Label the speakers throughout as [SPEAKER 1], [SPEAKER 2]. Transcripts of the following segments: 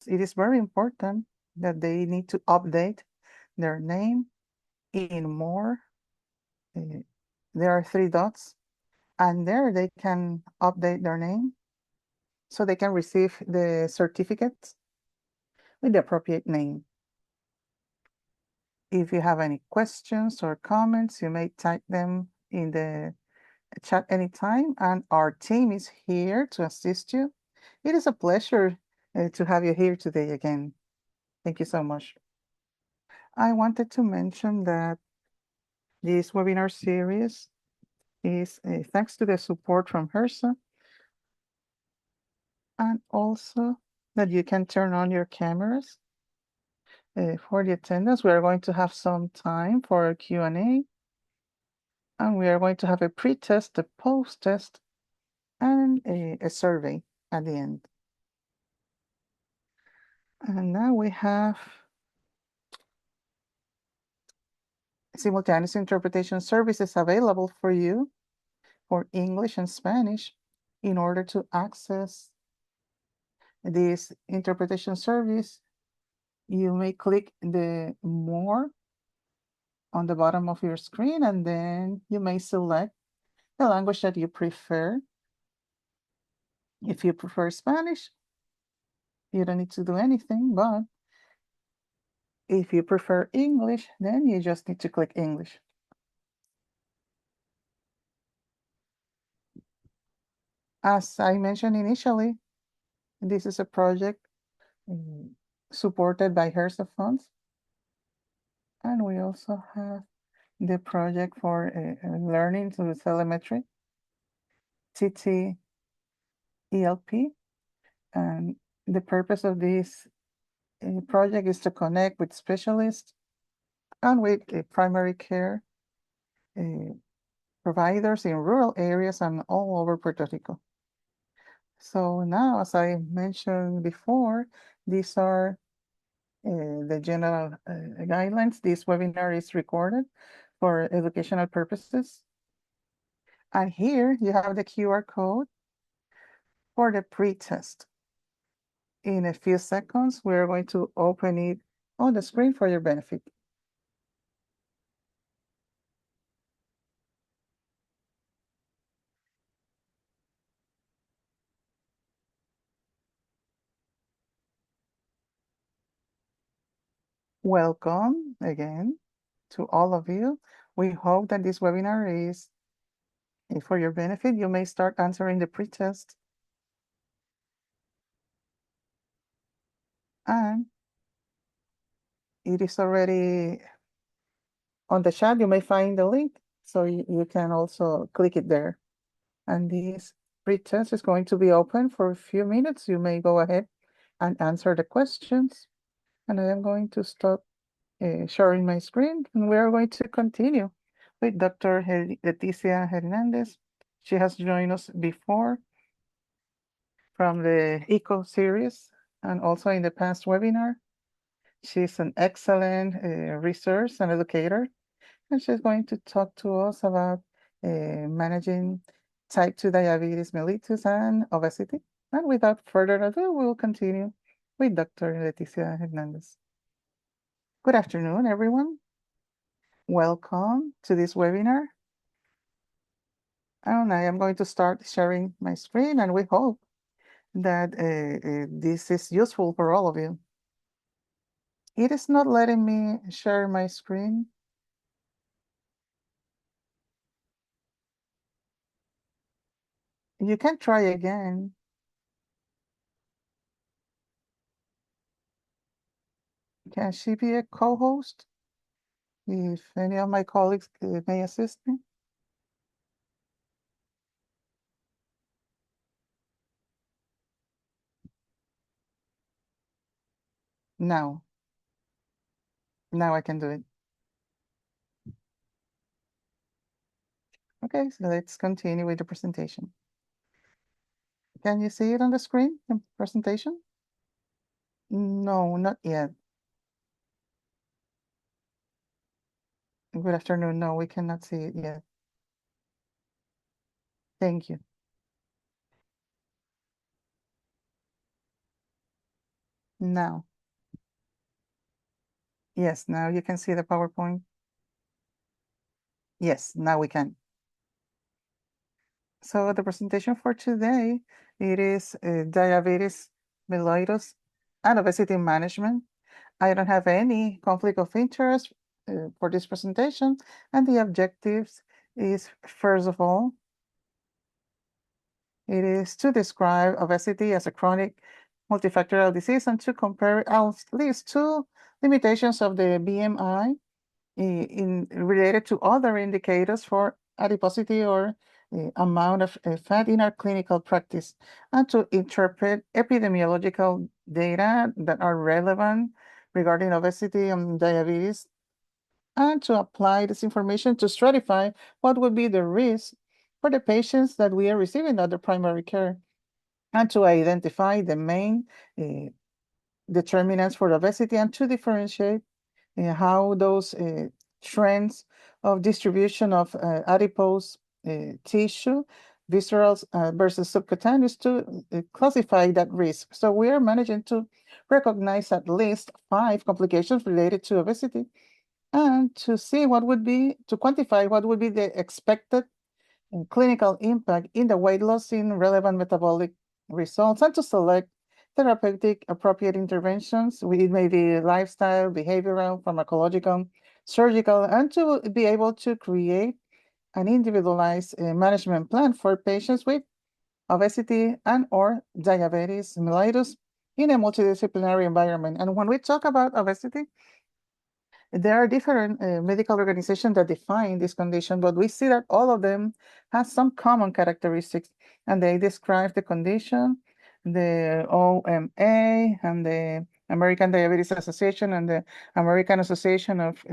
[SPEAKER 1] it is very important that they need to update their name in more. There are 3 dots, and there they can update their name so they can receive the certificate with the appropriate name. If you have any questions or comments, you may type them in the chat anytime, and our team is here to assist you. It is a pleasure to have you here today again. Thank you so much. I wanted to mention that this webinar series is thanks to the support from HRSA, and also that you can turn on your cameras for the attendance. We are going to have some time for a Q&A, and we are going to have a pre-test, a post-test, and a survey at the end. And now we have simultaneous interpretation services available for you for English and Spanish. In order to access this interpretation service, you may click the More on the bottom of your screen, and then you may select the language that you prefer. If you prefer Spanish, you don't need to do anything, but if you prefer English, then you just need to click English. As I mentioned initially, this is a project supported by HRSA funds. And we also have the project for learning through telemetry, TTELP. And the purpose of this project is to connect with specialists and with primary care providers in rural areas and all over Puerto Rico. So now, as I mentioned before, these are the general guidelines. This webinar is recorded for educational purposes. And here you have the QR code for the pre-test. In a few seconds, we're going to open it on the screen for your benefit. Welcome again to all of you. We hope that this webinar is for your benefit. You may start answering the pre-test. And it is already on the chat. You may find the link, so you can also click it there. And this pre-test is going to be open for a few minutes. You may go ahead and answer the questions. And I am going to stop sharing my screen, and we are going to continue with Dr. Leticia Hernández. She has joined us before from the ECO series and also in the past webinar. She's an excellent research and educator, and she's going to talk to us about managing type 2 diabetes mellitus and obesity. And without further ado, we'll continue with Dr. Leticia Hernández. Good afternoon, everyone. Welcome to this webinar. And I am going to start sharing my screen, and we hope that this is useful for all of you. It is not letting me share my screen. You can try again. Can she be a co-host? If any of my colleagues may assist me. Now I can do it. Okay, so let's continue with the presentation. Can you see it on the screen, the presentation? No, not yet. Good afternoon. No, we cannot see it yet. Thank you. Now, yes, now you can see the PowerPoint. Yes, now we can. So the presentation for today, it is diabetes mellitus and obesity management. I don't have any conflict of interest for this presentation, and the objectives is, first of all, it is to describe obesity as a chronic multifactorial disease and to compare at least two limitations of the BMI related to other indicators for adiposity or amount of fat in our clinical practice, and to interpret epidemiological data that are relevant regarding obesity and diabetes, and to apply this information to stratify what would be the risk for the patients that we are receiving under primary care, and to identify the main determinants for obesity and to differentiate how those trends of distribution of adipose tissue, visceral versus subcutaneous, to classify that risk. So we are managing to recognize at least 5 complications related to obesity and to see what would be, to quantify what would be the expected clinical impact in the weight loss in relevant metabolic results, and to select therapeutic appropriate interventions. It may be lifestyle, behavioral, pharmacological, surgical, and to be able to create an individualized management plan for patients with obesity and or diabetes mellitus in a multidisciplinary environment. And when we talk about obesity, there are different medical organizations that define this condition, but we see that all of them have some common characteristics, and they describe the condition. The OMA and the American Diabetes Association and the American Association of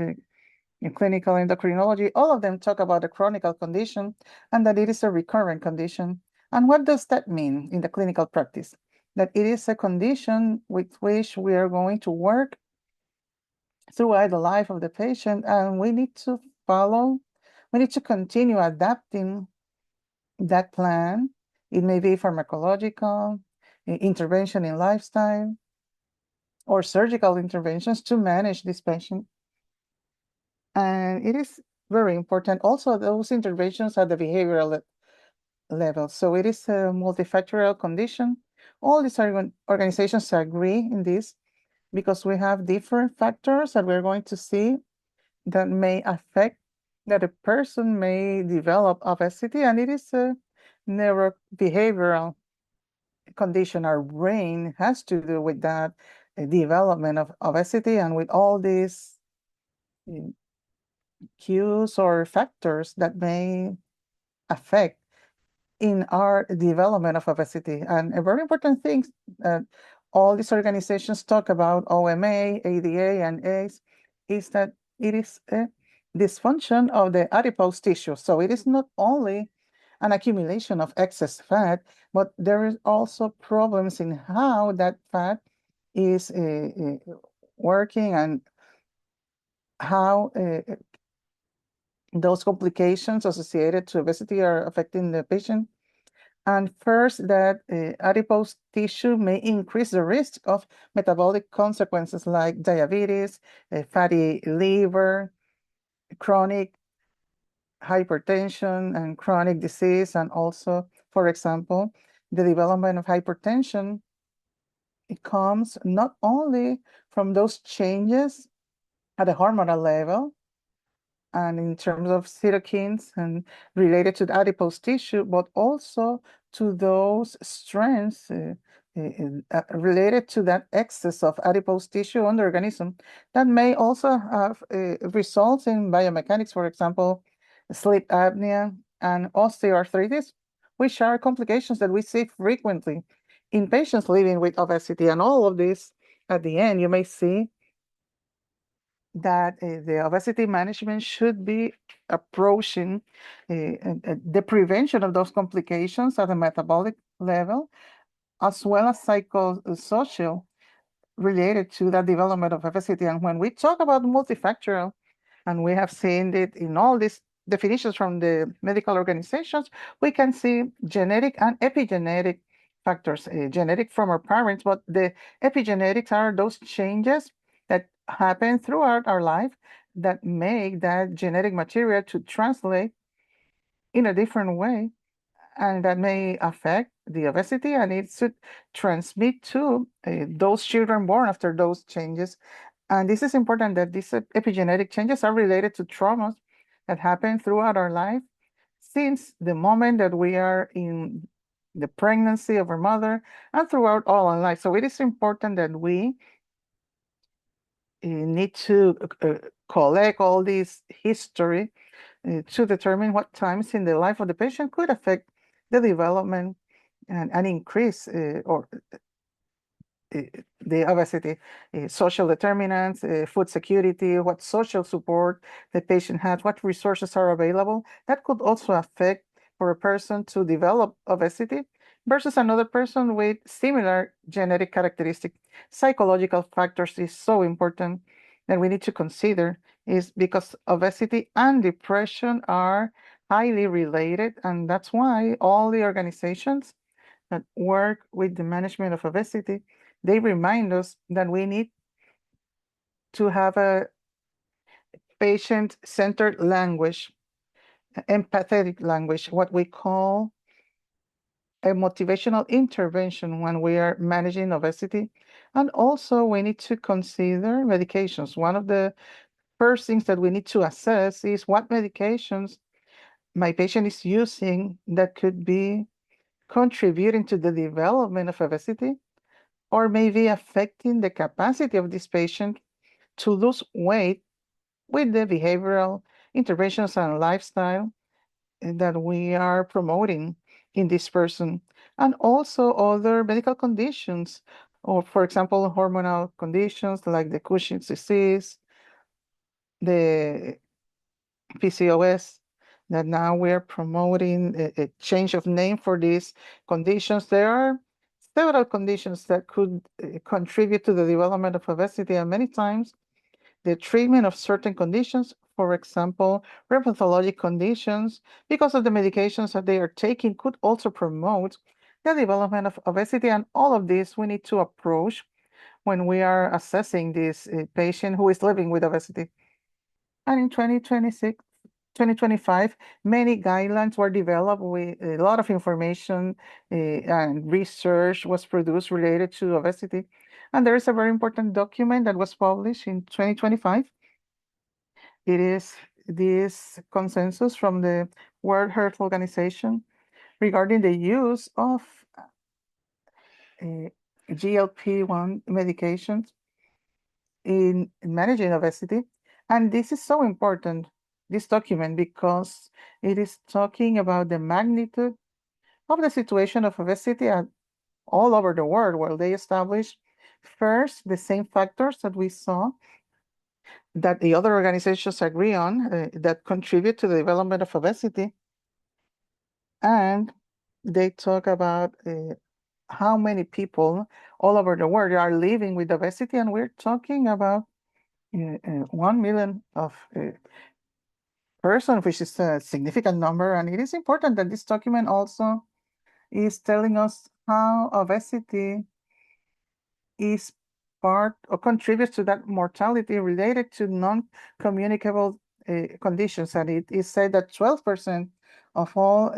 [SPEAKER 1] Clinical Endocrinology, all of them talk about a chronic condition and that it is a recurrent condition. And what does that mean in the clinical practice? That it is a condition with which we are going to work throughout the life of the patient, and we need to continue adapting that plan. It may be pharmacological, intervention in lifestyle, or surgical interventions to manage this patient. And it is very important also those interventions at the behavioral level. So it is a multifactorial condition. All these organizations agree in this because we have different factors that we're going to see that may affect that a person may develop obesity, and it is a neurobehavioral condition. Our brain has to do with that development of obesity, and with all these cues or factors that may affect in our development of obesity. And a very important thing that all these organizations talk about, OMA, ADA, and ACE, is that it is a dysfunction of the adipose tissue. So it is not only an accumulation of excess fat, but there is also problems in how that fat is working and how those complications associated to obesity are affecting the patient. And first, that adipose tissue may increase the risk of metabolic consequences like diabetes, fatty liver, chronic hypertension, and chronic disease. And also, for example, the development of hypertension, it comes not only from those changes at the hormonal level, and in terms of cytokines and related to the adipose tissue, but also to those strands related to that excess of adipose tissue on the organism that may also have results in biomechanics, for example, sleep apnea and osteoarthritis, which are complications that we see frequently in patients living with obesity. And all of this, at the end, you may see that the obesity management should be approaching the prevention of those complications at the metabolic level, as well as psychosocial related to the development of obesity. And when we talk about multifactorial, and we have seen it in all these definitions from the medical organizations, we can see genetic and epigenetic factors, genetic from our parents, but the epigenetics are those changes that happen throughout our life that make that genetic material to translate in a different way, and that may affect the obesity, and it should transmit to those children born after those changes. And this is important that these epigenetic changes are related to traumas that happen throughout our life since the moment that we are in the pregnancy of our mother and throughout all our life. So it is important that we need to collect all this history to determine what times in the life of the patient could affect the development and increase or the obesity, social determinants, food security, what social support the patient has, what resources are available. That could also affect for a person to develop obesity versus another person with similar genetic characteristic. Psychological factors is so important that we need to consider is because obesity and depression are highly related, and that's why all the organizations that work with the management of obesity, they remind us that we need to have a patient-centered language, empathetic language, what we call a motivational intervention when we are managing obesity. And also we need to consider medications. One of the first things that we need to assess is what medications my patient is using that could be contributing to the development of obesity, or maybe affecting the capacity of this patient to lose weight with the behavioral interventions and lifestyle that we are promoting in this person, and also other medical conditions, or for example, hormonal conditions like the Cushing's disease, the PCOS, that now we're promoting a change of name for these conditions. There are several conditions that could contribute to the development of obesity, and many times the treatment of certain conditions, for example, rheumatologic conditions, because of the medications that they are taking, could also promote the development of obesity. And all of this we need to approach when we are assessing this patient who is living with obesity. And in 2026, 2025, many guidelines were developed with a lot of information and research was produced related to obesity. And there is a very important document that was published in 2025. It is this consensus from the World Health Organization regarding the use of GLP-1 medications in managing obesity. And this is so important, this document, because it is talking about the magnitude of the situation of obesity all over the world, where they established first the same factors that we saw that the other organizations agree on that contribute to the development of obesity. And they talk about how many people all over the world are living with obesity, and we're talking about 1 million of persons, which is a significant number. And it is important that this document also is telling us how obesity is part or contributes to that mortality related to non-communicable conditions. And it is said that 12% of all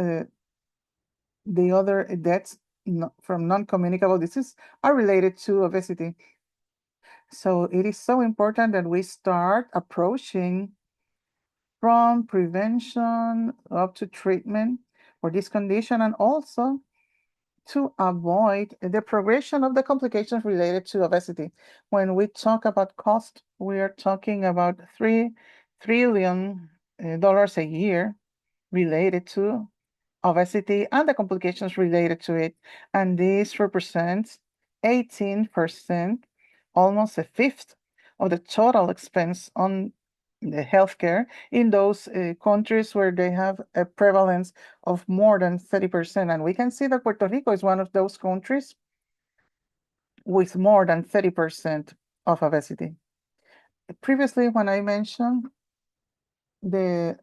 [SPEAKER 1] the other deaths from non-communicable disease are related to obesity. So it is so important that we start approaching from prevention up to treatment for this condition, and also to avoid the progression of the complications related to obesity. When we talk about cost, we are talking about $3 trillion a year related to obesity and the complications related to it. And this represents 18%, almost a fifth of the total expense on the healthcare in those countries where they have a prevalence of more than 30%. And we can see that Puerto Rico is one of those countries with more than 30% of obesity. Previously, when I mentioned the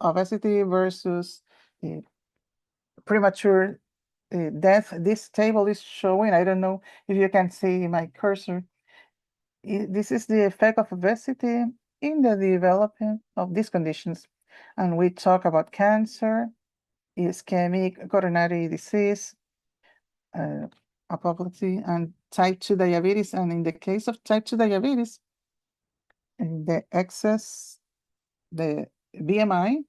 [SPEAKER 1] obesity versus premature death this table is showing. I don't know if you can see my cursor. This is the effect of obesity in the development of these conditions. And we talk about cancer, ischemic coronary disease, apoplexy, and type 2 diabetes. And in the case of type 2 diabetes, the BMI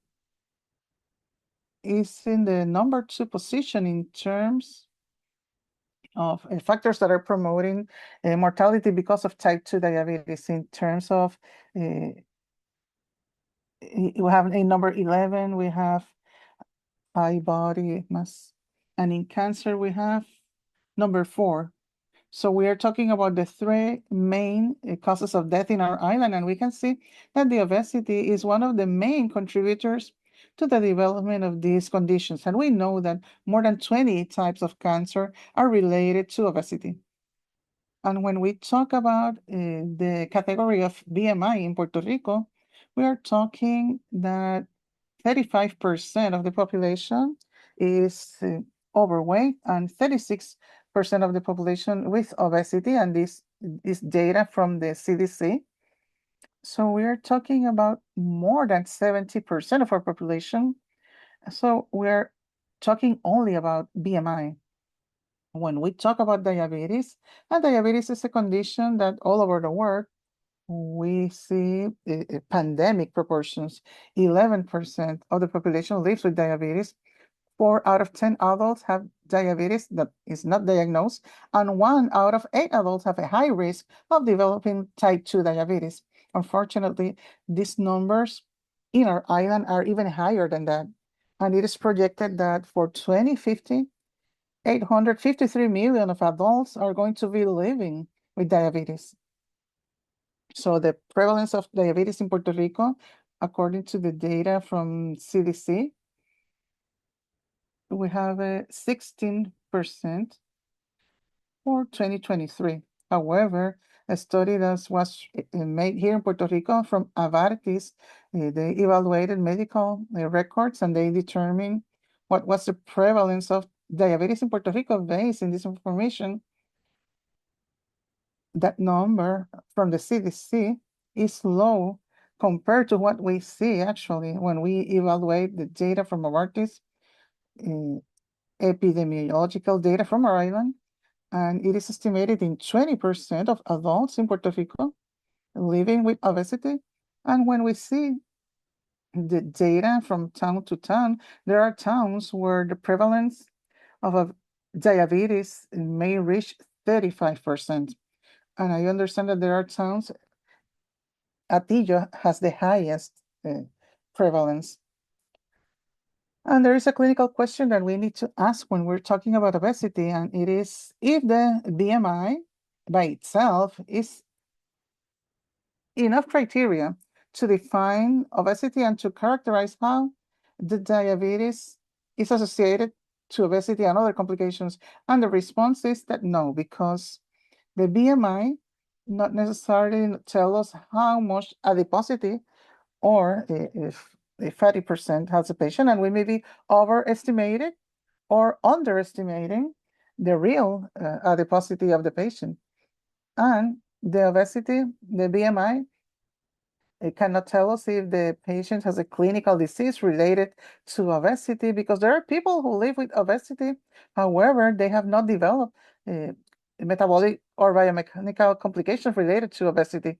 [SPEAKER 1] is in the number 2 position in terms of factors that are promoting mortality because of type 2 diabetes. In terms of, we have in number 11, we have high body mass, and in cancer we have number 4. So we are talking about the 3 main causes of death in our island, and we can see that the obesity is one of the main contributors to the development of these conditions. And we know that more than 20 types of cancer are related to obesity. And when we talk about the category of BMI in Puerto Rico, we are talking that 35% of the population is overweight and 36% of the population with obesity, and this is data from the CDC. So we are talking about more than 70% of our population. So we're talking only about BMI. When we talk about diabetes, and diabetes is a condition that all over the world we see pandemic proportions. 11% of the population lives with diabetes. 4 out of 10 adults have diabetes that is not diagnosed, and 1 out of 8 adults have a high risk of developing type 2 diabetes. Unfortunately, these numbers in our island are even higher than that. And it is projected that for 2050, 853 million of adults are going to be living with diabetes. So the prevalence of diabetes in Puerto Rico, according to the data from CDC, we have a 16% for 2023. However, a study that was made here in Puerto Rico from Avartis, they evaluated medical records and they determined what was the prevalence of diabetes in Puerto Rico based on this information. That number from the CDC is low compared to what we see actually when we evaluate the data from Avartis, epidemiological data from our island, and it is estimated in 20% of adults in Puerto Rico living with obesity. And when we see the data from town to town, there are towns where the prevalence of diabetes may reach 35%. And I understand that there are towns, Atillo has the highest prevalence. And there is a clinical question that we need to ask when we're talking about obesity, and it is if the BMI by itself is enough criteria to define obesity and to characterize how the diabetes is associated to obesity and other complications. And the response is that no, because the BMI not necessarily tell us how much adiposity or if a fatty percent has a patient, and we may be overestimated or underestimating the real adiposity of the patient. And the obesity, the BMI, it cannot tell us if the patient has a clinical disease related to obesity, because there are people who live with obesity. However, they have not developed metabolic or biomechanical complications related to obesity.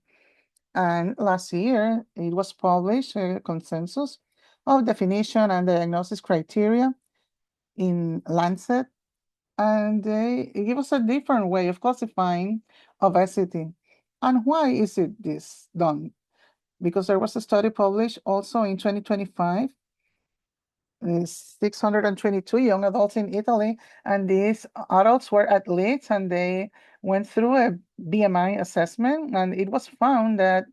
[SPEAKER 1] And last year, it was published a consensus of definition and diagnosis criteria in Lancet, and they give us a different way of classifying obesity. And why is it this done? Because there was a study published also in 2025, 622 young adults in Italy, and these adults were athletes, and they went through a BMI assessment, and it was found that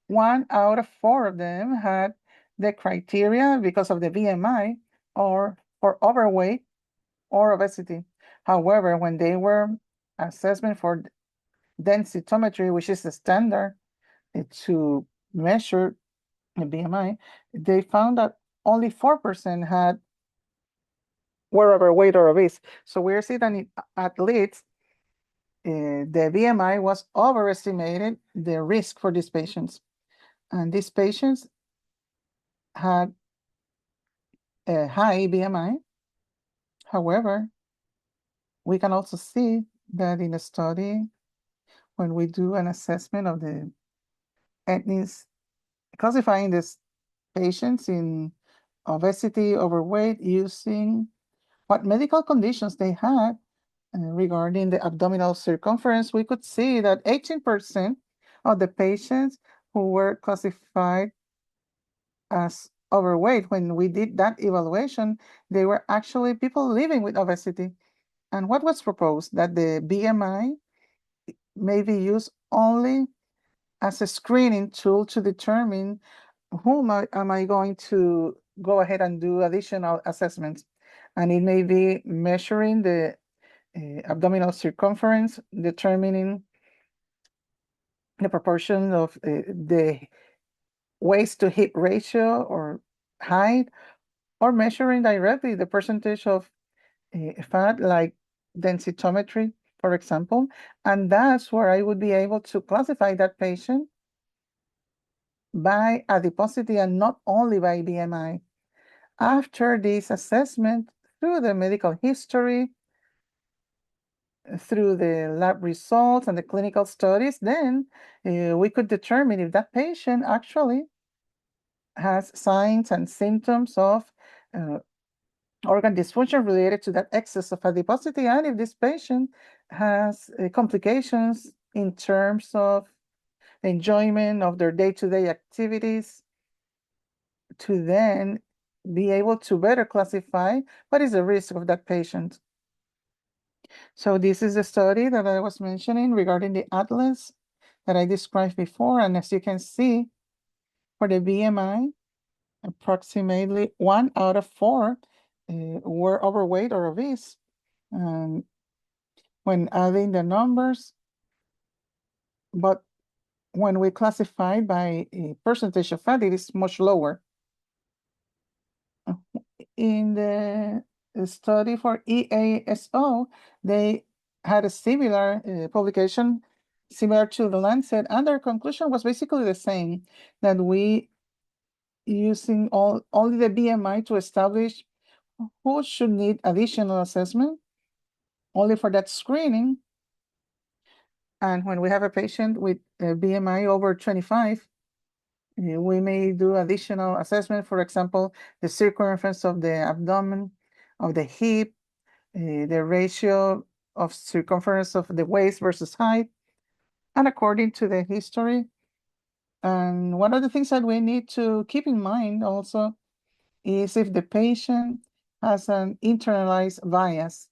[SPEAKER 1] 1 out of 4 of them had the criteria because of the BMI or for overweight or obesity. However, when they were assessment for densitometry, which is the standard to measure the BMI, they found that only 4% had were overweight or obese. So we're seeing that in athletes, the BMI was overestimated the risk for these patients. And these patients had a high BMI. However, we can also see that in a study, when we do an assessment of the ethnies, classifying these patients in obesity, overweight, using what medical conditions they had regarding the abdominal circumference, we could see that 18% of the patients who were classified as overweight, when we did that evaluation, they were actually people living with obesity. And what was proposed? That the BMI may be used only as a screening tool to determine whom am I going to go ahead and do additional assessments. And it may be measuring the abdominal circumference, determining the proportion of the waist to hip ratio or height, or measuring directly the percentage of fat, like densitometry, for example. And that's where I would be able to classify that patient by adiposity and not only by BMI. After this assessment, through the medical history, through the lab results and the clinical studies, then we could determine if that patient actually has signs and symptoms of organ dysfunction related to that excess of adiposity, and if this patient has complications in terms of enjoyment of their day-to-day activities, to then be able to better classify what is the risk of that patient. So this is the study that I was mentioning regarding the atlas that I described before. And as you can see, for the BMI, approximately 1 out of 4 were overweight or obese. And when adding the numbers, but when we classify by a percentage of fat, it is much lower. In the study for EASO, they had a similar publication, similar to the Lancet, and their conclusion was basically the same, that we using only the BMI to establish who should need additional assessment, only for that screening. And when we have a patient with a BMI over 25, we may do additional assessment, for example, the circumference of the abdomen, of the hip, the ratio of circumference of the waist versus height, and according to the history. And one of the things that we need to keep in mind also is if the patient has an internalized bias.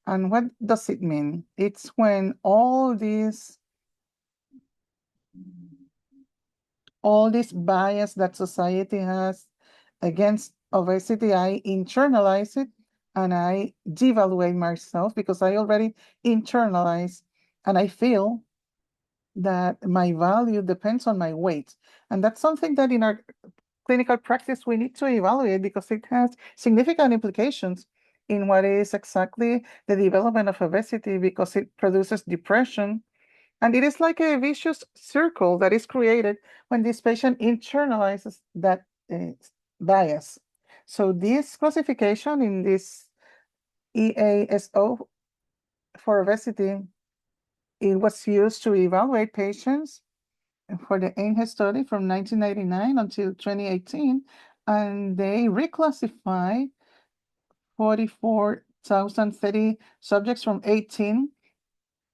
[SPEAKER 1] And what does it mean? It's when all this bias that society has against obesity, I internalize it and I devaluate myself because I already internalize and I feel that my value depends on my weight. And that's something that in our clinical practice we need to evaluate because it has significant implications in what is exactly the development of obesity, because it produces depression. And it is like a vicious circle that is created when this patient internalizes that bias. So this classification in this EASO for obesity, it was used to evaluate patients for the AIMHEAD study from 1999 until 2018, and they reclassified 44,030 subjects from 18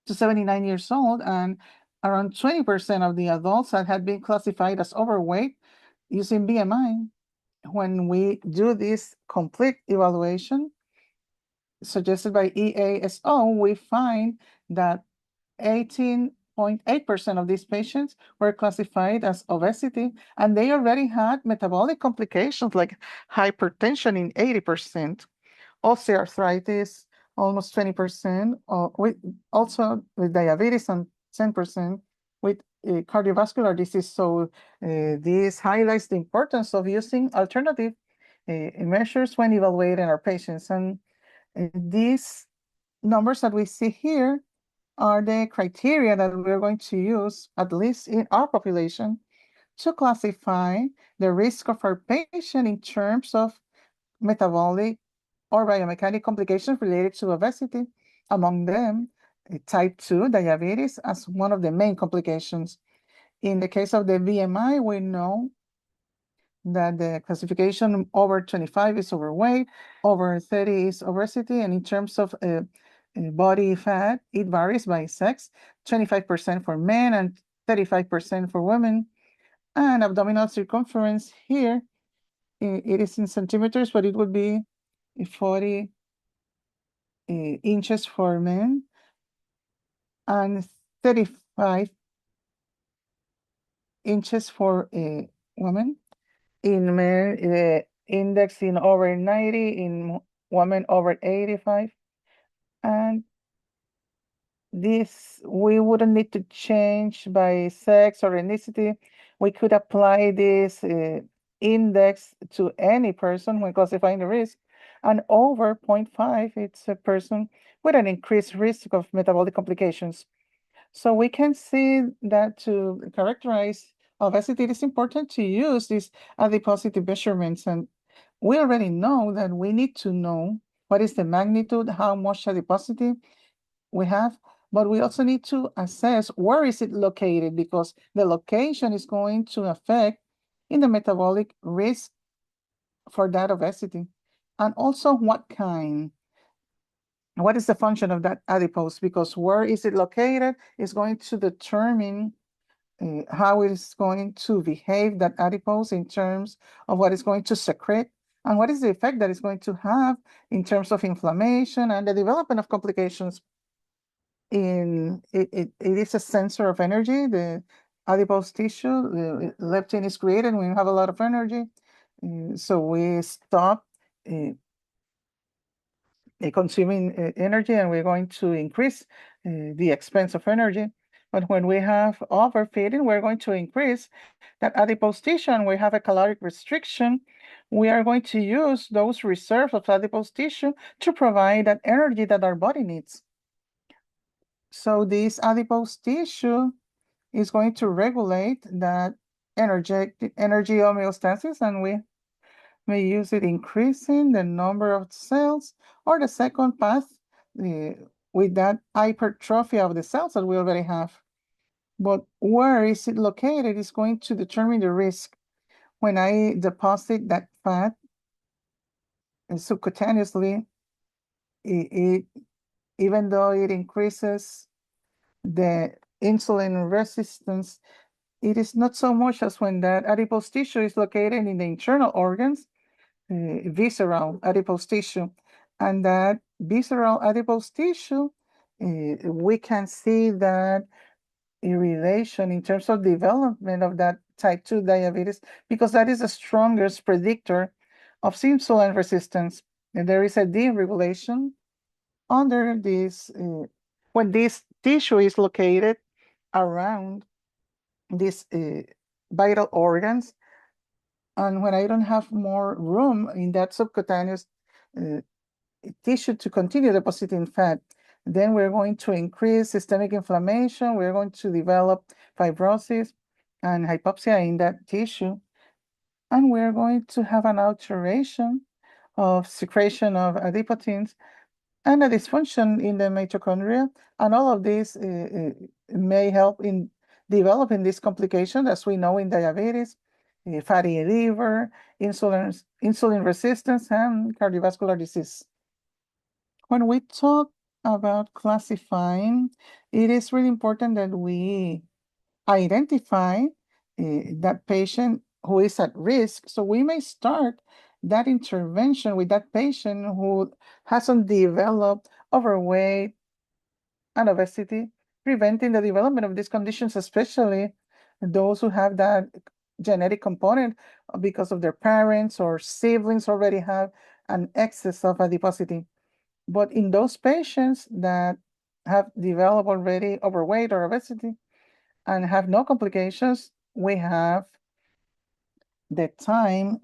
[SPEAKER 1] to 79 years old, and around 20% of the adults that had been classified as overweight using BMI. When we do this complete evaluation suggested by EASO, we find that 18.8% of these patients were classified as obesity, and they already had metabolic complications like hypertension in 80%, osteoarthritis almost 20%, also with diabetes and 10% with cardiovascular disease. So this highlights the importance of using alternative measures when evaluating our patients. And These numbers that we see here are the criteria that we're going to use, at least in our population, to classify the risk of our patient in terms of metabolic or biomechanic complications related to obesity, among them type 2 diabetes as one of the main complications. In the case of the BMI, we know that the classification over 25 is overweight, over 30 is obesity, and in terms of body fat, it varies by sex, 25% for men and 35% for women. And abdominal circumference here, it is in centimeters, but it would be 40 inches for men and 35 inches for women. In men, the index in over 90, in women over 85. And this, we wouldn't need to change by sex or ethnicity. We could apply this index to any person when classifying the risk. And over 0.5, it's a person with an increased risk of metabolic complications. So we can see that to characterize obesity, it is important to use these adiposity measurements. And we already know that we need to know what is the magnitude, how much adiposity we have, but we also need to assess where is it located, because the location is going to affect in the metabolic risk for that obesity. And also what kind. What is the function of that adipose? Because where is it located is going to determine how it is going to behave, that adipose, in terms of what it's going to secrete and what is the effect that it's going to have in terms of inflammation and the development of complications. It is a sensor of energy. The adipose tissue, the leptin is created when you have a lot of energy. So we stop consuming energy, and we're going to increase the expense of energy. But when we have overfeeding, we're going to increase that adipose tissue, and we have a caloric restriction. We are going to use those reserves of adipose tissue to provide that energy that our body needs. So this adipose tissue is going to regulate that energy homeostasis, and we may use it increasing the number of cells, or the second path with that hypertrophy of the cells that we already have. But where is it located is going to determine the risk. When I deposit that fat subcutaneously, even though it increases the insulin resistance, it is not so much as when that adipose tissue is located in the internal organs, visceral adipose tissue. And that visceral adipose tissue, we can see that in relation in terms of development of that type 2 diabetes, because that is the strongest predictor of insulin resistance. And there is a deregulation under this, when this tissue is located around these vital organs. And when I don't have more room in that subcutaneous tissue to continue depositing fat, then we're going to increase systemic inflammation. We're going to develop fibrosis and hypoxia in that tissue. And we're going to have an alteration of secretion of adipotins and a dysfunction in the mitochondria. And all of this may help in developing this complication, as we know in diabetes, fatty liver, insulin resistance, and cardiovascular disease. When we talk about classifying, it is really important that we identify that patient who is at risk. So we may start that intervention with that patient who hasn't developed overweight and obesity, preventing the development of these conditions, especially those who have that genetic component because of their parents or siblings already have an excess of adiposity. But in those patients that have developed already overweight or obesity and have no complications, we have the time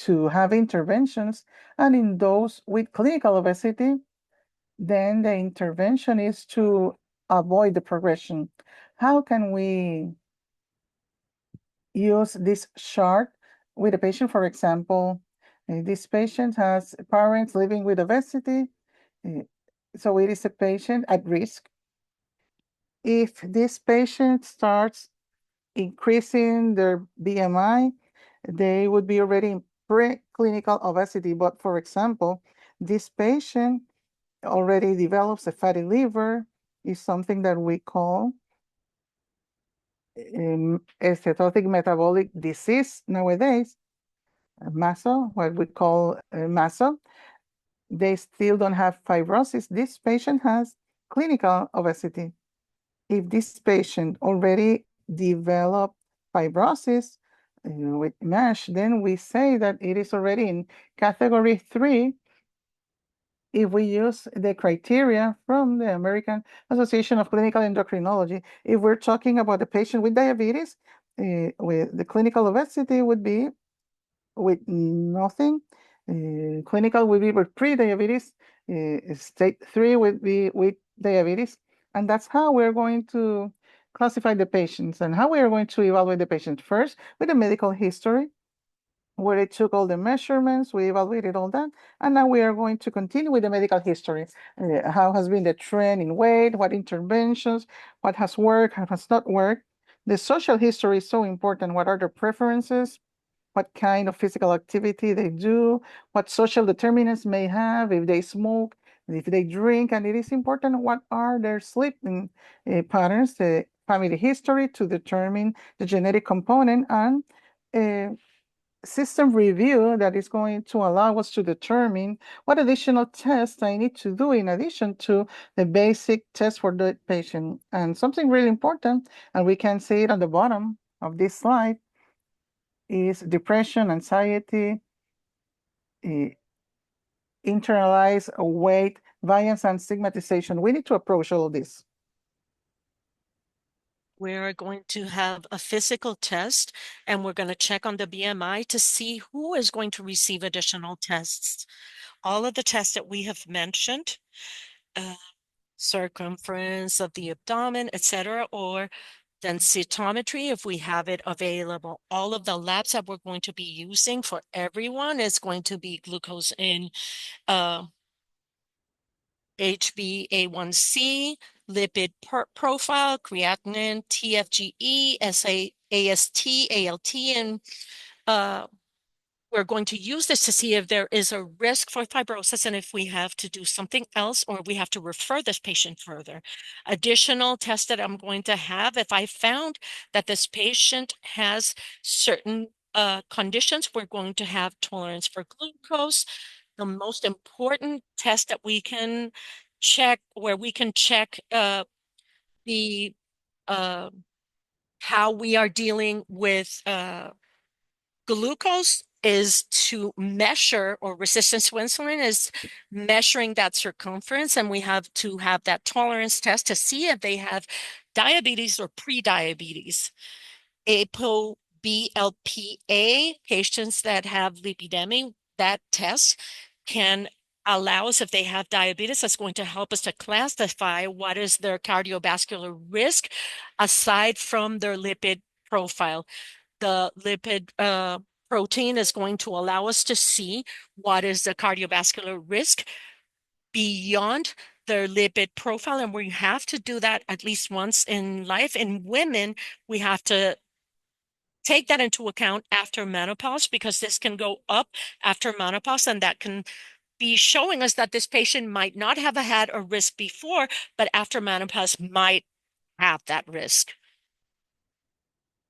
[SPEAKER 1] to have interventions. And in those with clinical obesity, then the intervention is to avoid the progression. How can we use this chart with a patient? For example, this patient has parents living with obesity, so it is a patient at risk. If this patient starts increasing their BMI, they would be already in preclinical obesity. But for example, this patient already develops a fatty liver, is something that we call a steatotic metabolic disease nowadays, MASO, what we call MASO. They still don't have fibrosis. This patient has clinical obesity. If this patient already developed fibrosis with MASH, then we say that it is already in category 3 if we use the criteria from the American Association of Clinical Endocrinology. If we're talking about a patient with diabetes, with the clinical obesity would be with nothing. Clinical would be with pre-diabetes. State 3 would be with diabetes. And that's how we're going to classify the patients and how we are going to evaluate the patient. First, with the medical history, where it took all the measurements, we evaluated all that, and now we are going to continue with the medical history. How has been the trend in weight, what interventions, what has worked, what has not worked. The social history is so important. What are their preferences? What kind of physical activity they do, what social determinants may have, if they smoke, if they drink, and it is important what are their sleeping patterns, the family history to determine the genetic component, and system review that is going to allow us to determine what additional tests I need to do in addition to the basic test for the patient. And something really important, and we can see it on the bottom of this slide, is depression, anxiety, internalized weight, variance, and stigmatization. We need to approach all of this.
[SPEAKER 2] We're going to have a physical test and we're going to check on the BMI to see who is going to receive additional tests. All of the tests that we have mentioned, circumference of the abdomen, etc., or densitometry if we have it available. All of the labs that we're going to be using for everyone is going to be glucose in HbA1c, lipid profile, creatinine, TFGE, AST, ALT, and we're going to use this to see if there is a risk for fibrosis and if we have to do something else or we have to refer this patient further. Additional tests that I'm going to have, if I found that this patient has certain conditions, we're going to have tolerance for glucose. The most important test that we can check, where we can check the how we are dealing with glucose is to measure, or resistance to insulin is measuring that circumference, and we have to have that tolerance test to see if they have diabetes or pre-diabetes. ApoB-LPA, patients that have lipidemia, that test can allow us, if they have diabetes, that's going to help us to classify what is their cardiovascular risk aside from their lipid profile. The lipid protein is going to allow us to see what is the cardiovascular risk beyond their lipid profile. And we have to do that at least once in life. In women, we have to take that into account after menopause because this can go up after menopause, and that can be showing us that this patient might not have had a risk before, but after menopause might have that risk.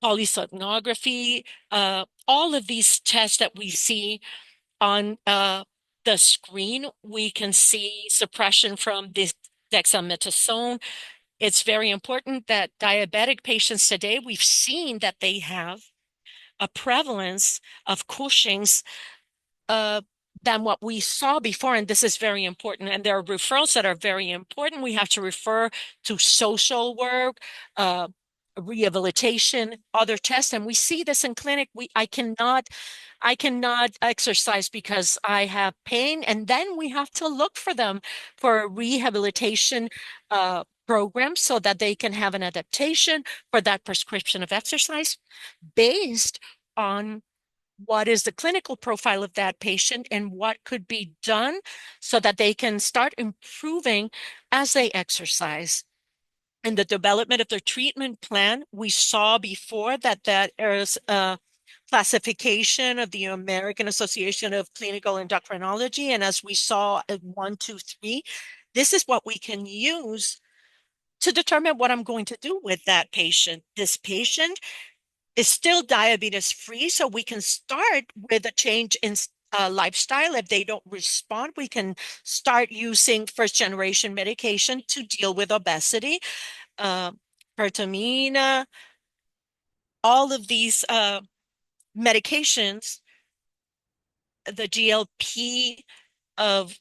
[SPEAKER 2] Polysomnography, all of these tests that we see on the screen, we can see suppression from this dexamethasone. It's very important that diabetic patients today, we've seen that they have a prevalence of Cushing's than what we saw before, and this is very important. And there are referrals that are very important. We have to refer to social work, rehabilitation, other tests, and we see this in clinic. I cannot exercise because I have pain, and then we have to look for them for a rehabilitation program so that they can have an adaptation for that prescription of exercise based on what is the clinical profile of that patient and what could be done so that they can start improving as they exercise. In the development of their treatment plan, we saw before that there is a classification of the American Association of Clinical Endocrinology. And as we saw at 1, 2, 3, this is what we can use to determine what I'm going to do with that patient. This patient is still diabetes free, so we can start with a change in lifestyle. If they don't respond, we can start using first generation medication to deal with obesity, uh, pertamina, all of these medications, the GLP of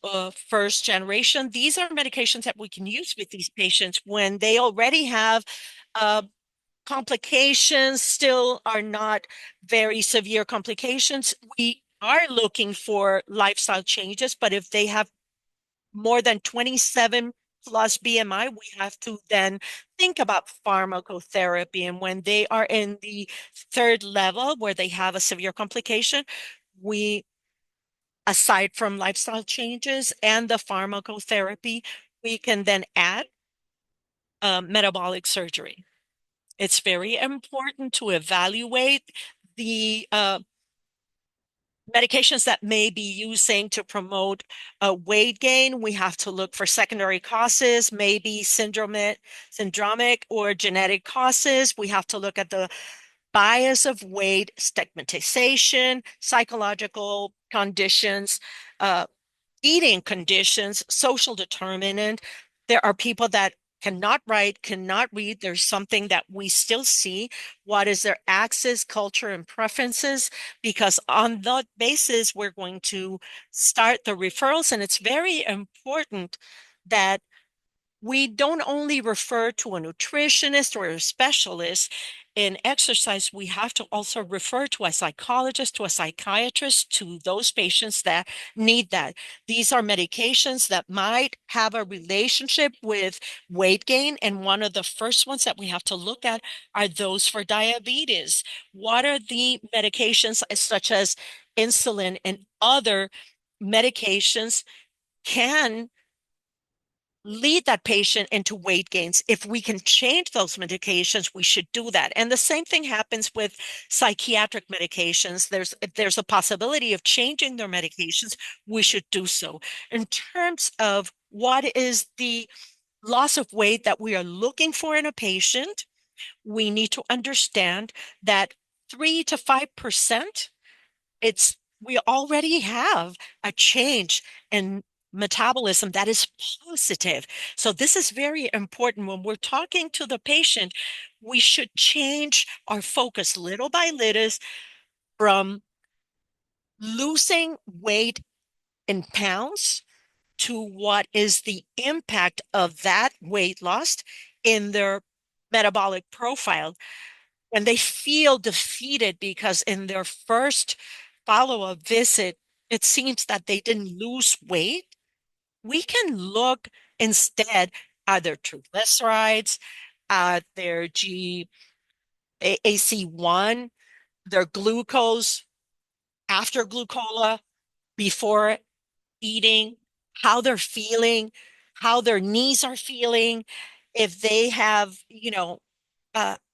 [SPEAKER 2] first generation. These are medications that we can use with these patients when they already have uh, complications, still are not very severe complications. We are looking for lifestyle changes, but if they have more than 27 plus BMI, we have to then think about pharmacotherapy. And when they are in the third level where they have a severe complication, we, aside from lifestyle changes and the pharmacotherapy, we can then add metabolic surgery. It's very important to evaluate the medications that may be using to promote weight gain. We have to look for secondary causes, maybe syndromic or genetic causes. We have to look at the bias of weight, stigmatization, psychological conditions, uh, eating conditions, social determinant. There are people that cannot write, cannot read. There's something that we still see. What is their access, culture, and preferences? Because on that basis, we're going to start the referrals. And it's very important that we don't only refer to a nutritionist or a specialist in exercise, we have to also refer to a psychologist, to a psychiatrist, to those patients that need that. These are medications that might have a relationship with weight gain. And one of the first ones that we have to look at are those for diabetes. What are the medications such as insulin and other medications can lead that patient into weight gains? If we can change those medications, we should do that. And the same thing happens with psychiatric medications. If there's a possibility of changing their medications, we should do so. In terms of what is the loss of weight that we are looking for in a patient, we need to understand that 3 to 5%, it's we already have a change in metabolism that is positive. So this is very important when we're talking to the patient. We should change our focus little by little from losing weight in pounds to what is the impact of that weight loss in their metabolic profile. When they feel defeated because in their first follow-up visit, it seems that they didn't lose weight, we can look instead at their triglycerides, at their GAC1, their glucose after glucola, before eating, how they're feeling, how their knees are feeling, if they have,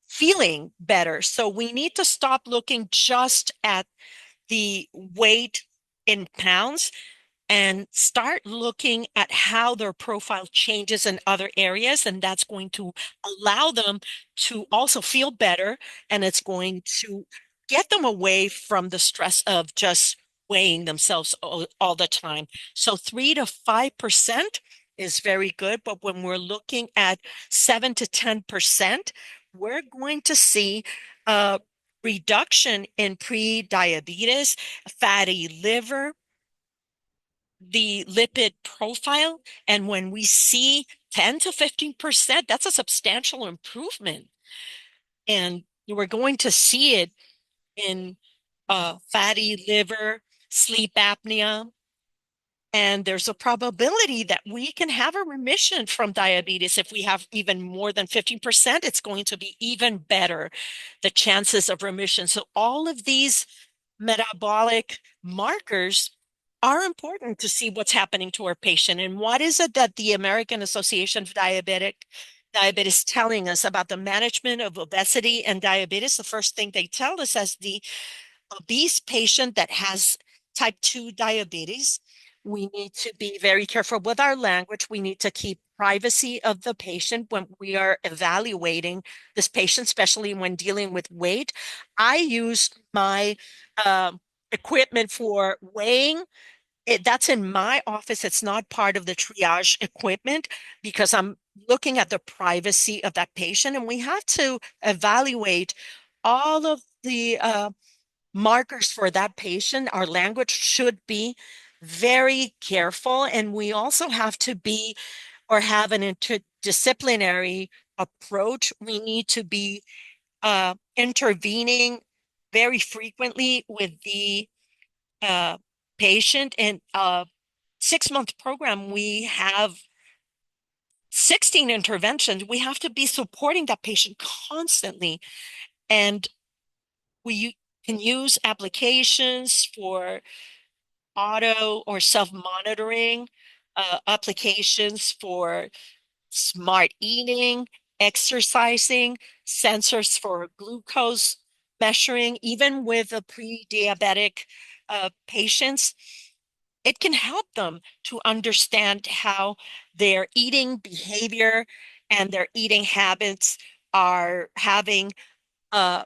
[SPEAKER 2] feeling better. So we need to stop looking just at the weight in pounds and start looking at how their profile changes in other areas. And that's going to allow them to also feel better. And it's going to get them away from the stress of just weighing themselves all the time. So 3 to 5% is very good. But when we're looking at 7 to 10%, we're going to see a reduction in pre-diabetes, fatty liver, the lipid profile. And when we see 10 to 15%, that's a substantial improvement. And we're going to see it in fatty liver, sleep apnea, and there's a probability that we can have a remission from diabetes. If we have even more than 15%, it's going to be even better, the chances of remission. So all of these metabolic markers are important to see what's happening to our patient. And what is it that the American Association of Diabetes is telling us about the management of obesity and diabetes? The first thing they tell us as the obese patient that has type 2 diabetes, we need to be very careful with our language. We need to keep privacy of the patient when we are evaluating this patient, especially when dealing with weight. I use my uh, equipment for weighing. That's in my office. It's not part of the triage equipment because I'm looking at the privacy of that patient, and we have to evaluate all of the markers for that patient. Our language should be very careful, and we also have to be or have an interdisciplinary approach. We need to be intervening very frequently with the uh, patient. In a 6-month program, we have 16 interventions. We have to be supporting that patient constantly. And we can use applications for auto or self-monitoring, applications for smart eating, exercising, sensors for glucose measuring, even with the pre-diabetic patients. It can help them to understand how their eating behavior and their eating habits are having an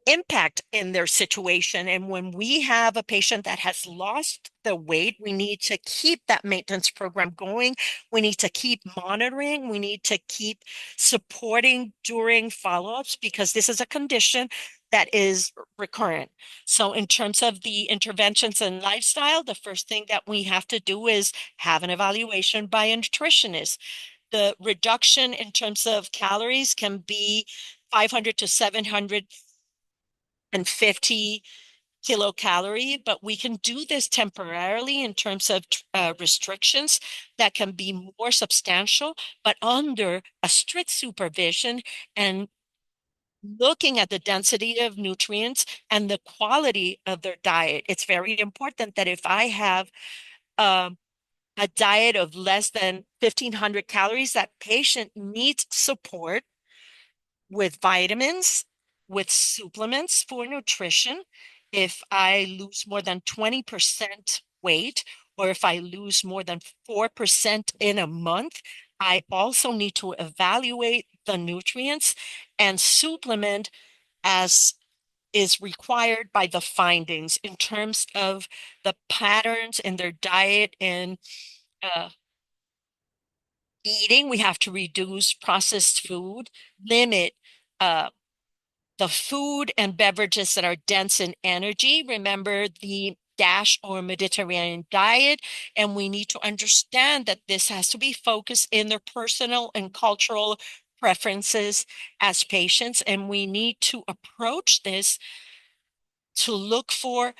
[SPEAKER 2] impact in their situation. And when we have a patient that has lost the weight, we need to keep that maintenance program going. We need to keep monitoring. We need to keep supporting during follow-ups because this is a condition that is recurrent. So in terms of the interventions and lifestyle, the first thing that we have to do is have an evaluation by a nutritionist. The reduction in terms of calories can be 500 to 750 kilocalorie, but we can do this temporarily in terms of restrictions that can be more substantial, but under a strict supervision and looking at the density of nutrients and the quality of their diet. It's very important that if I have um, a diet of less than 1,500 calories, that patient needs support with vitamins, with supplements for nutrition. If I lose more than 20% weight, or if I lose more than 4% in a month, I also need to evaluate the nutrients and supplement as is required by the findings in terms of the patterns in their diet and uh, eating. We have to reduce processed food, limit uh, the food and beverages that are dense in energy. Remember the DASH or Mediterranean diet, and we need to understand that this has to be focused in their personal and cultural preferences as patients, and we need to approach this to look for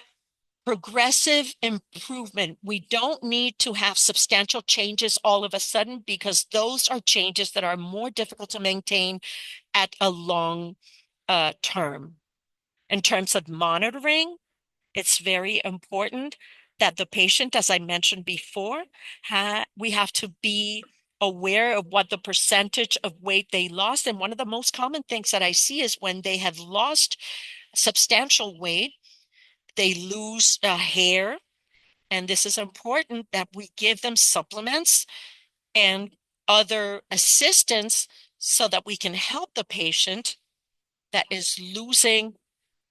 [SPEAKER 2] progressive improvement. We don't need to have substantial changes all of a sudden because those are changes that are more difficult to maintain at a long term. In terms of monitoring, it's very important that the patient, as I mentioned before, we have to be aware of what the percentage of weight they lost. And one of the most common things that I see is when they have lost substantial weight, they lose hair. And this is important that we give them supplements and other assistance so that we can help the patient that is losing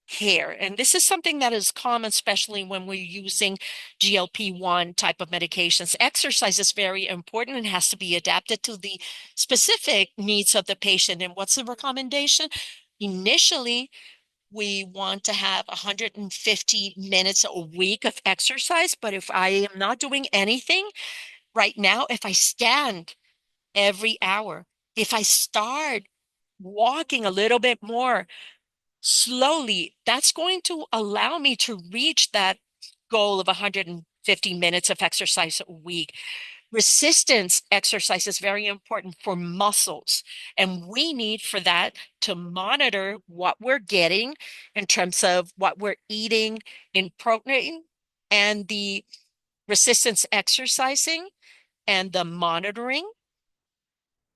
[SPEAKER 2] hair. And this is something that is common, especially when we're using GLP-1 type of medications. Exercise is very important and has to be adapted to the specific needs of the patient. And what's the recommendation? Initially, we want to have 150 minutes a week of exercise. But if I am not doing anything right now, if I stand every hour, if I start walking a little bit more slowly, that's going to allow me to reach that goal of 150 minutes of exercise a week. Resistance exercise is very important for muscles, and we need for that to monitor what we're getting in terms of what we're eating in protein, and the resistance exercising and the monitoring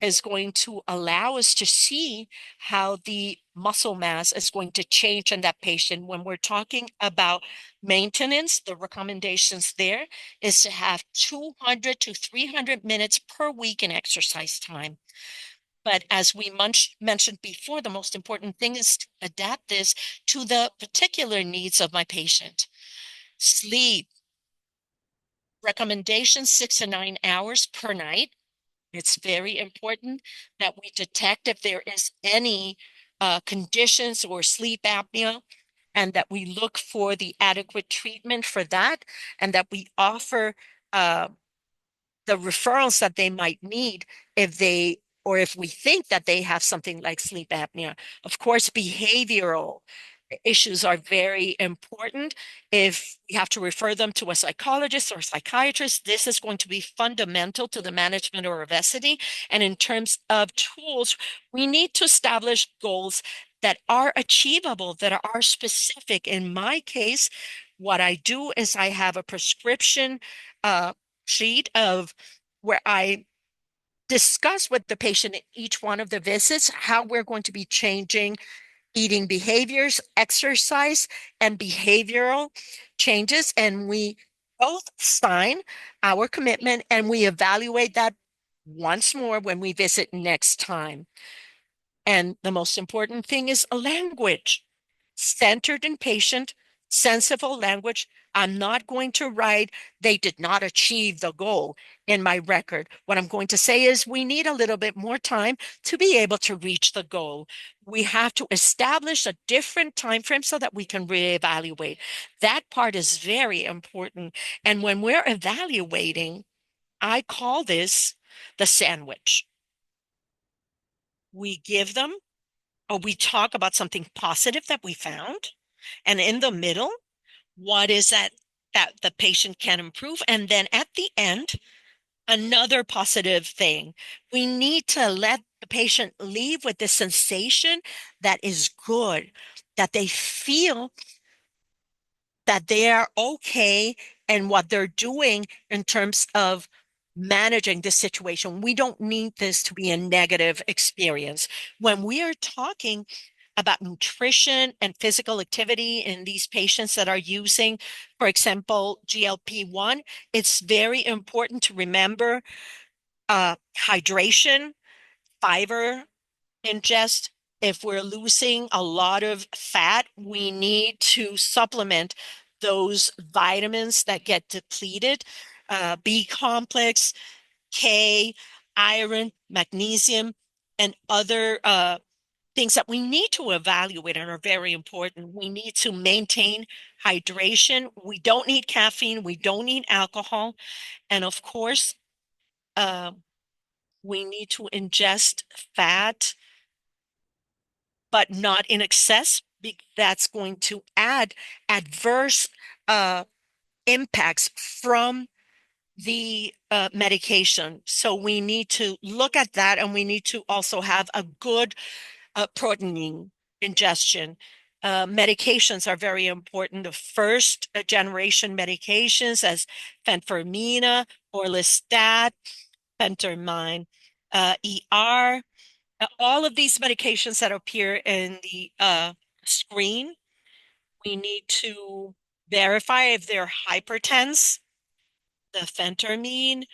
[SPEAKER 2] is going to allow us to see how the muscle mass is going to change in that patient. When we're talking about maintenance, the recommendations there is to have 200 to 300 minutes per week in exercise time. But as we mentioned before, the most important thing is to adapt this to the particular needs of my patient. Sleep, recommendations 6 to 9 hours per night. It's very important that we detect if there is any conditions or sleep apnea, and that we look for the adequate treatment for that, and that we offer uh, the referrals that they might need if they, or if we think that they have something like sleep apnea. Of course, behavioral issues are very important. If we have to refer them to a psychologist or psychiatrist, this is going to be fundamental to the management of obesity. And in terms of tools, we need to establish goals that are achievable, that are specific. In my case, what I do is I have a prescription sheet of where I discuss with the patient in each one of the visits how we're going to be changing eating behaviors, exercise, and behavioral changes. And we both sign our commitment, and we evaluate that once more when we visit next time. And the most important thing is language, centered in patient, sensible language. I'm not going to write, they did not achieve the goal in my record. What I'm going to say is we need a little bit more time to be able to reach the goal. We have to establish a different time frame so that we can reevaluate. That part is very important. And when we're evaluating, I call this the sandwich. We give them, or we talk about something positive that we found, and in the middle, what is that the patient can improve, and then at the end, another positive thing. We need to let the patient leave with this sensation that is good, that they feel that they are okay and what they're doing in terms of managing this situation. We don't need this to be a negative experience. When we are talking about nutrition and physical activity in these patients that are using, for example, GLP-1, it's very important to remember hydration, fiber ingest. If we're losing a lot of fat, we need to supplement those vitamins that get depleted, B complex, K, iron, magnesium, and other things that we need to evaluate and are very important. We need to maintain hydration. We don't need caffeine. We don't need alcohol. And of course, uh, we need to ingest fat, but not in excess. That's going to add adverse uh, impacts from the medication. So we need to look at that, and we need to also have a good protein ingestion. Medications are very important. The first generation medications as fenfermina, orlistat, phentermine, ER, all of these medications that appear in the screen, we need to verify if they're hypertense. The phentermine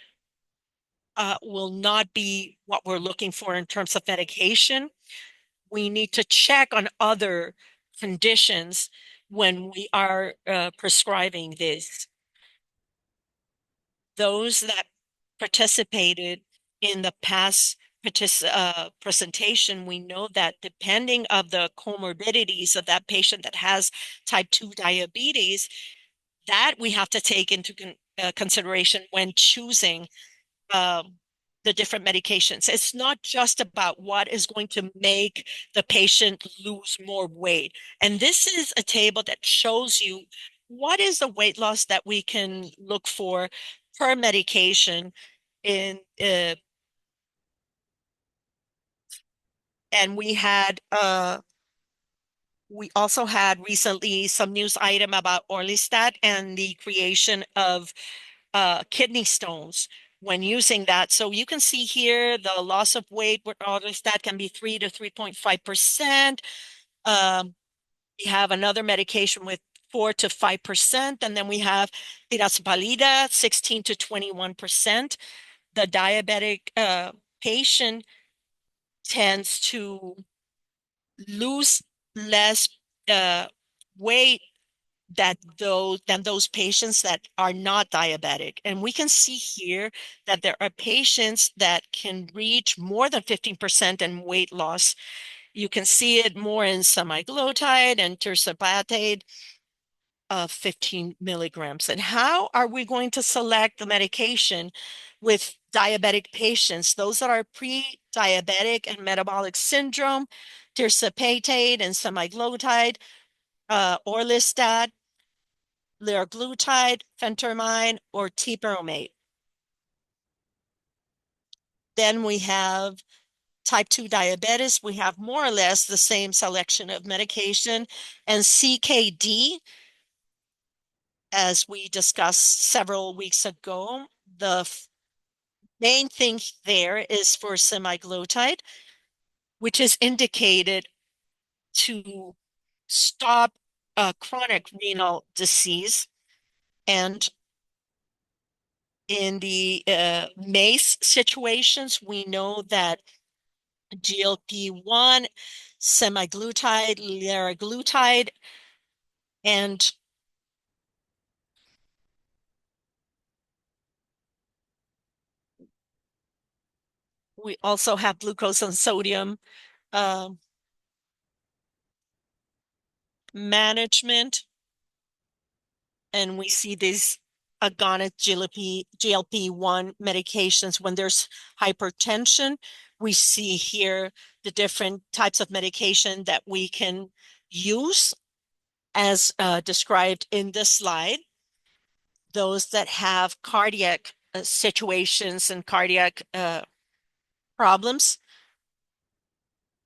[SPEAKER 2] will not be what we're looking for in terms of medication. We need to check on other conditions when we are prescribing this. Those that participated in the past presentation, we know that depending of the comorbidities of that patient that has type 2 diabetes, that we have to take into consideration when choosing um, the different medications. It's not just about what is going to make the patient lose more weight. And this is a table that shows you what is the weight loss that we can look for per medication in and we also had recently some news item about orlistat and the creation of kidney stones when using that. So you can see here the loss of weight with orlistat can be 3 to 3.5%. We have another medication with 4 to 5%, and then we have tiraspalida, 16 to 21%. The diabetic patient tends to lose less weight that those patients that are not diabetic. And we can see here that there are patients that can reach more than 15% in weight loss. You can see it more in semaglutide and tirzepatide of 15 milligrams. And how are we going to select the medication with diabetic patients? Those that are pre-diabetic and metabolic syndrome, tirzepatide and semaglutide, orlistat, liraglutide, phentermine, or topiramate. Then we have type 2 diabetes. We have more or less the same selection of medication. And CKD, as we discussed several weeks ago, the main thing there is for semaglutide, which is indicated to stop chronic renal disease. And in the MACE situations, we know that GLP-1, semaglutide, liraglutide, and we also have glucose and sodium uh, management. And we see these agonist GLP-1 medications when there's hypertension. We see here the different types of medication that we can use as described in this slide. Those that have cardiac situations and cardiac problems,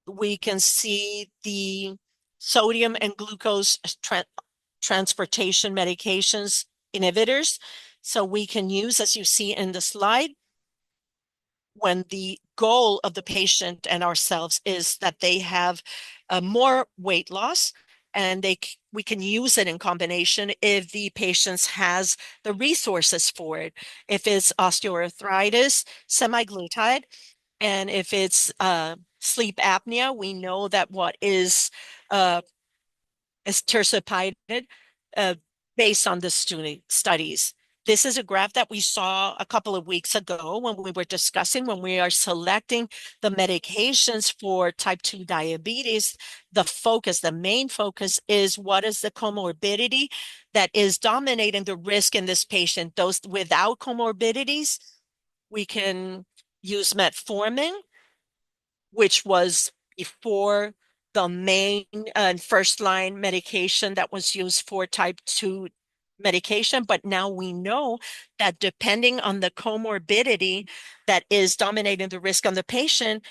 [SPEAKER 2] we can see the sodium and glucose transportation medications inhibitors. So we can use, as you see in the slide, when the goal of the patient and ourselves is that they have more weight loss, and we can use it in combination if the patient has the resources for it. If it's osteoarthritis, semaglutide, and if it's sleep apnea, we know that what is terceptide uh, based on the studies. This is a graph that we saw a couple of weeks ago when we were discussing when we are selecting the medications for type 2 diabetes. The main focus is what is the comorbidity that is dominating the risk in this patient. Those without comorbidities, we can use metformin, which was before the main and first line medication that was used for type 2 medication. But now we know that depending on the comorbidity that is dominating the risk on the patient,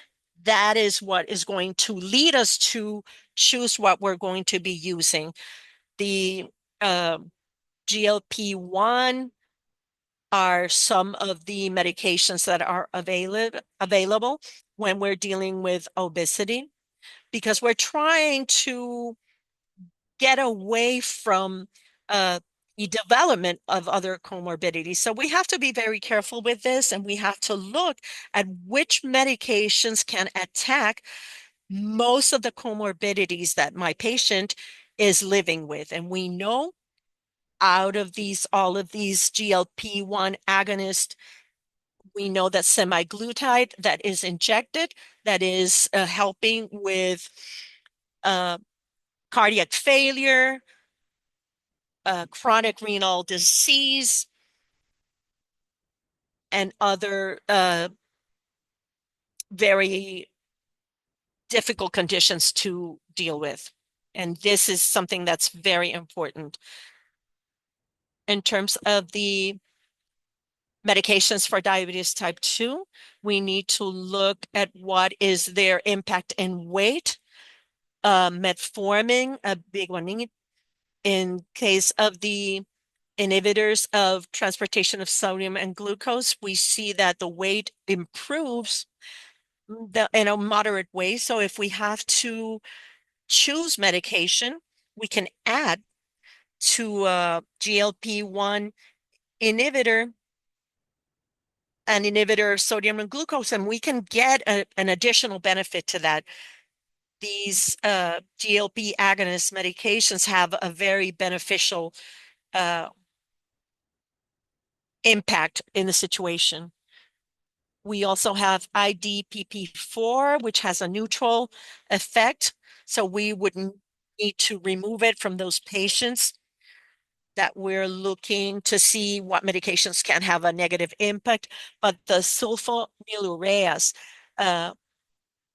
[SPEAKER 2] that is what is going to lead us to choose what we're going to be using. The uh, GLP-1 are some of the medications that are available when we're dealing with obesity, because we're trying to get away from the development of other comorbidities. So we have to be very careful with this, and we have to look at which medications can attack most of the comorbidities that my patient is living with. And we know out of all of these GLP-1 agonists, we know that semaglutide that is injected, that is helping with uh, cardiac failure, chronic renal disease, and other very difficult conditions to deal with. And this is something that's very important. In terms of the medications for diabetes type 2, we need to look at what is their impact in weight. Metformin, a big one. In case of the inhibitors of transportation of sodium and glucose, we see that the weight improves in a moderate way. So if we have to choose medication, we can add to a GLP-1 inhibitor, an inhibitor of sodium and glucose, and we can get an additional benefit to that. These GLP agonist medications have a very beneficial uh, impact in the situation. We also have IDPP4, which has a neutral effect. So we wouldn't need to remove it from those patients that we're looking to see what medications can have a negative impact. But the sulfonylureas, uh,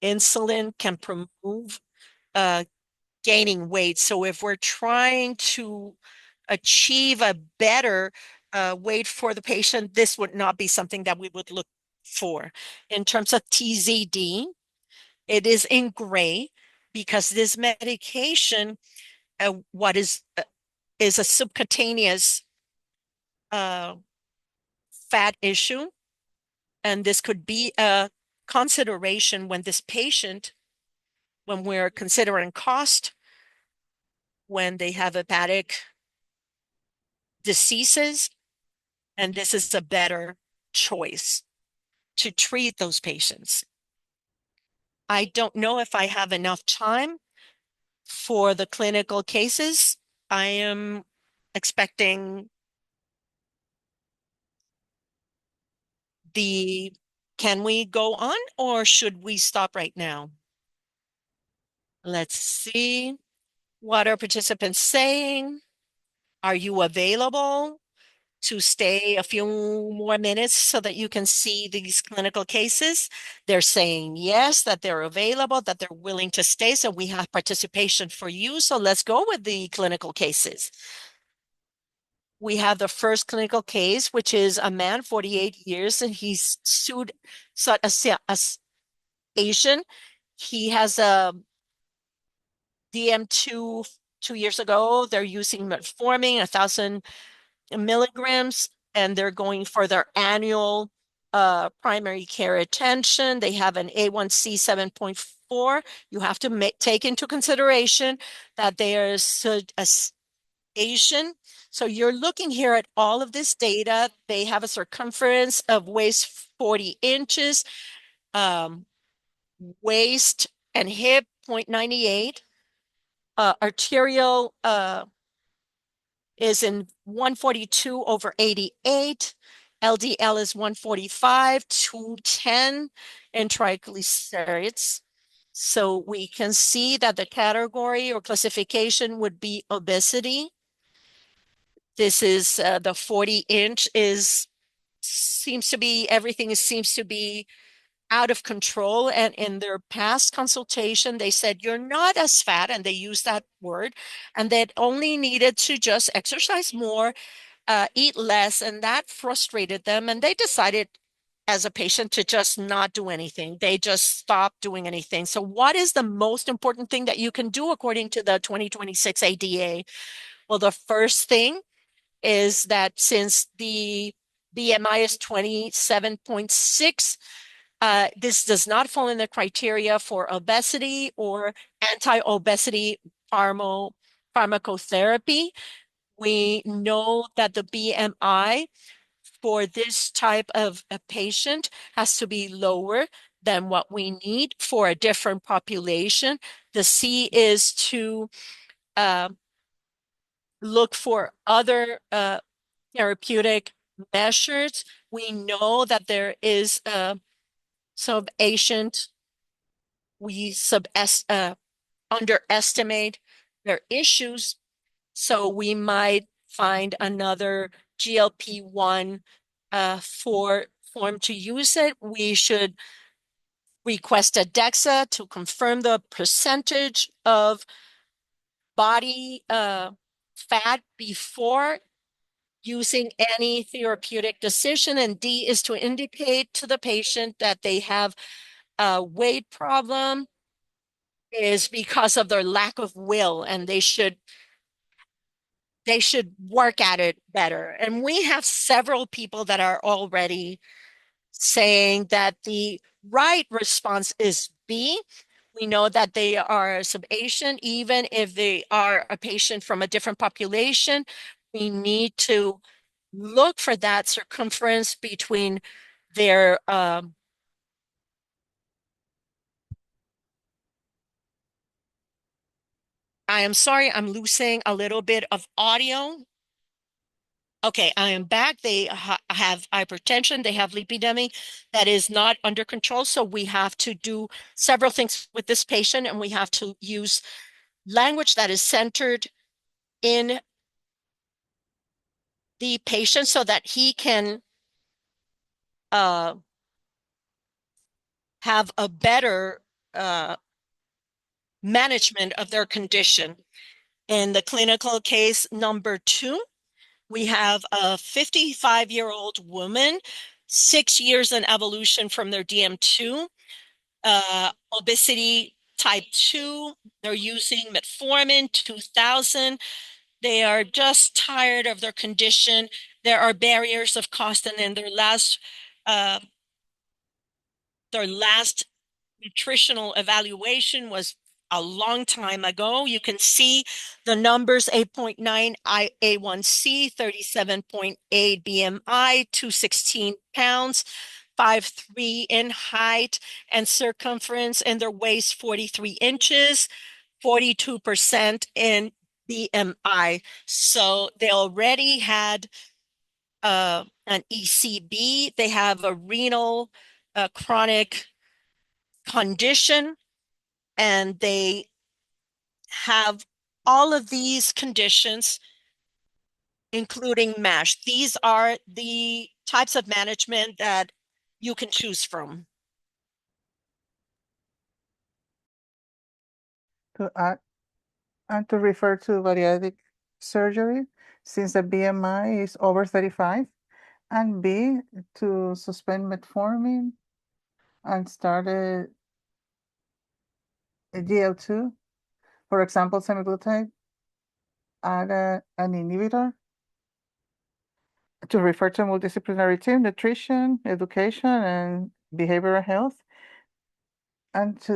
[SPEAKER 2] insulin can promote uh, gaining weight. So if we're trying to achieve a better weight for the patient, this would not be something that we would look for. In terms of TZD, it is in gray because this medication, what is a subcutaneous uh, fat issue, and this could be a consideration when this patient, when we're considering cost, when they have hepatic diseases, and this is a better choice to treat those patients. I don't know if I have enough time for the clinical cases. I am expecting the, can we go on or should we stop right now? Let's see. What are participants saying? Are you available to stay a few more minutes so that you can see these clinical cases? They're saying yes, that they're available, that they're willing to stay. So we have participation for you. So let's go with the clinical cases. We have the first clinical case, which is a man, 48 years, and he's sued as Asian. He has a DM2 2 years ago. They're using metformin, 1,000 milligrams, and they're going for their annual primary care attention. They have an A1C 7.4. You have to take into consideration that there's a Asian. So you're looking here at all of this data. They have a circumference of waist 40 inches, um, waist and hip 0.98. Arterial is in 142 over 88. LDL is 145, 210, and triglycerides. So we can see that the category or classification would be obesity. This is the 40-inch is seems to be everything seems to be out of control. And in their past consultation, they said you're not as fat, and they used that word, and that only needed to just exercise more, eat less, and that frustrated them. And they decided as a patient to just not do anything. They just stopped doing anything. So what is the most important thing that you can do according to the 2026 ADA? Well, the first thing is that since the BMI is 27.6, this does not fall in the criteria for obesity or anti-obesity pharmacotherapy. We know that the BMI for this type of a patient has to be lower than what we need for a different population. The C is to uh, look for other therapeutic measures. We know that there is a sub-agent. We underestimate their issues. So we might find another GLP-1 for form to use it. We should request a DEXA to confirm the percentage of body fat before using any therapeutic decision. And D is to indicate to the patient that they have a weight problem is because of their lack of will, and they should work at it better. And we have several people that are already saying that the right response is B. We know that they are sub-Asian, even if they are a patient from a different population. We need to look for that circumference between their I am sorry, I'm losing a little bit of audio. Okay, I am back. They have hypertension, they have lipidemia that is not under control. So we have to do several things with this patient, and we have to use language that is centered in the patient so that he can uh, have a better management of their condition. In the clinical case number 2, we have a 55-year-old woman, 6 years in evolution from their DM2, obesity type 2. They're using metformin 2000. They are just tired of their condition. There are barriers of cost, and then uh, their last nutritional evaluation was a long time ago. You can see the numbers: 8.9 A1C, 37.8 BMI, 216 pounds, 5'3" in height, and circumference in their waist 43 inches, 42% in BMI. So they already had an ECB. They have a renal chronic condition, and they have all of these conditions, including MASH. These are the types of management that you can choose from.
[SPEAKER 1] To add and to refer to bariatric surgery, since the BMI is over 35, and B, to suspend metformin and start a GL2, for example, semaglutide, add an inhibitor, to refer to a multidisciplinary team, nutrition, education, and behavioral health, and to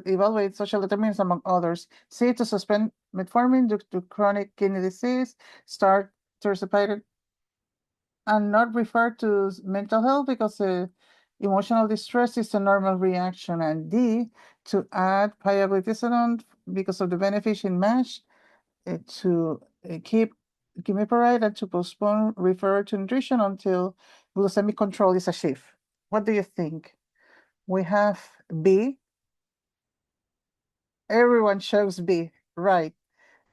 [SPEAKER 1] evaluate social determinants among others. C, to suspend metformin due to chronic kidney disease, start tirzepatide, and not refer to mental health because emotional distress is a normal reaction. And D, to add pioglitazone because of the benefit in MASH, to keep gimipiride, and to postpone referral to nutrition until glycemic control is achieved. What do you think? We have B. Everyone shows B, right?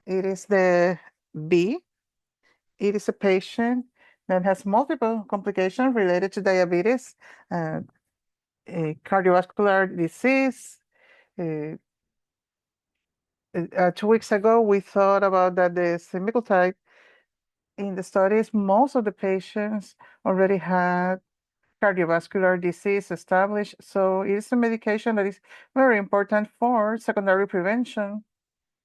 [SPEAKER 1] It is the B. It is a patient that has multiple complications related to diabetes, a cardiovascular disease. 2 weeks ago, we thought about that the semaglutide in the studies, most of the patients already had cardiovascular disease established. So it is a medication that is very important for secondary prevention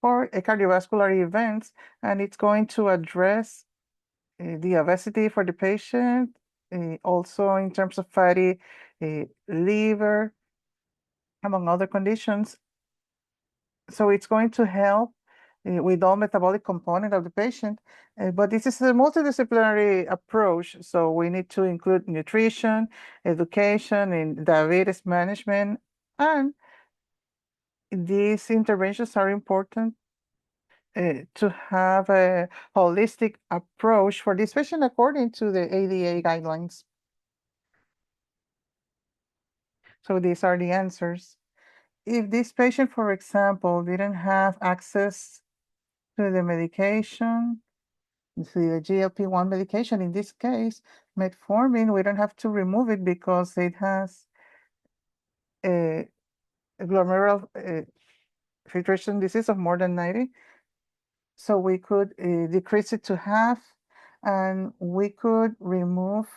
[SPEAKER 1] for cardiovascular events, and it's going to address the obesity for the patient, also in terms of fatty liver, among other conditions. So it's going to help with all metabolic component of the patient. But this is a multidisciplinary approach. So we need to include nutrition, education, and diabetes management. And these interventions are important to have a holistic approach for this patient according to the ADA guidelines. So these are the answers. If this patient, for example, didn't have access to the medication, See, the GLP-1 medication, in this case, metformin, we don't have to remove it because it has a glomerular filtration disease of more than 90. So we could decrease it to half, and we could remove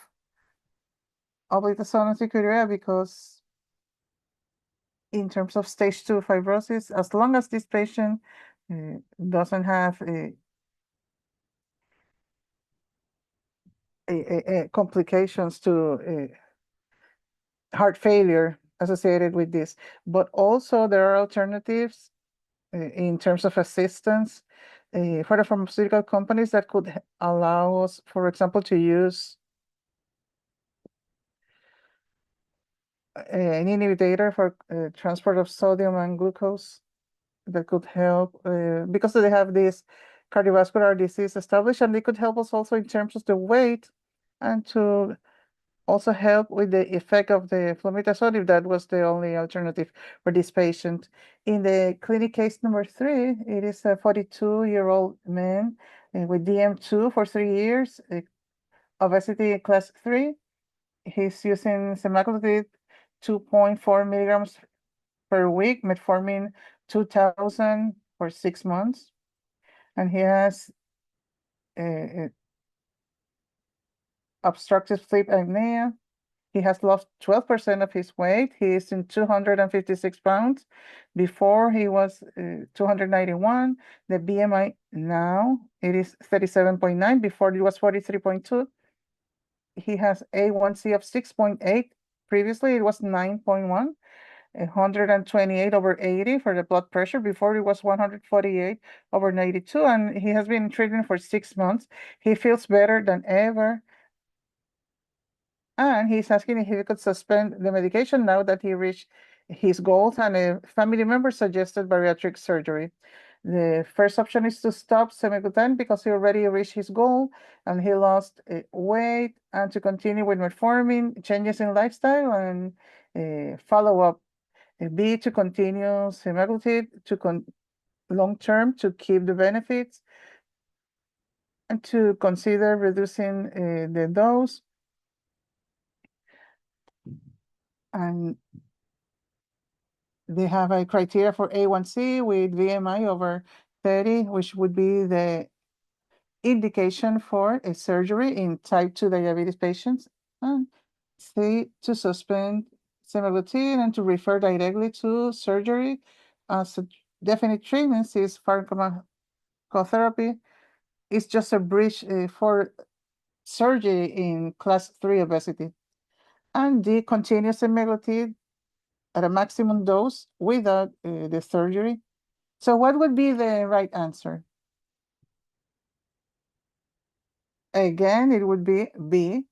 [SPEAKER 1] obligatory because in terms of stage 2 fibrosis, as long as this patient doesn't have complications to heart failure associated with this. But also there are alternatives in terms of assistance for the pharmaceutical companies that could allow us, for example, to use an inhibitor for transport of sodium and glucose that could help because they have this cardiovascular disease established, and they could help us also in terms of the weight and to also help with the effect of the flumetazole if that was the only alternative for this patient. In the clinic case number 3, it is a 42-year-old man with DM2 for 3 years, obesity class 3. He's using semaglutide 2.4 milligrams per week, metformin 2,000 for 6 months. And he has obstructive sleep apnea. He has lost 12% of his weight. He is in 256 pounds. Before he was 291. The BMI now, it is 37.9. Before it was 43.2. He has A1C of 6.8. Previously, it was 9.1. 128/80 for the blood pressure. Before it was 148/92, and he has been in treatment for 6 months. He feels better than ever. And he's asking if he could suspend the medication now that he reached his goals, and a family member suggested bariatric surgery. The first option is to stop semaglutide because he already reached his goal and he lost weight, and to continue with metformin, changes in lifestyle, and follow up. B, to continue semaglutide to long term to keep the benefits, and to consider reducing the dose. And they have a criteria for A1C with BMI over 30, which would be the indication for a surgery in type 2 diabetes patients. And C, to suspend semaglutide and to refer directly to surgery as a definite treatment, since pharmacotherapy is just a bridge for surgery in class 3 obesity. And D, continuous semaglutide at a maximum dose without the surgery. So what would be the right answer? Again, it would be B.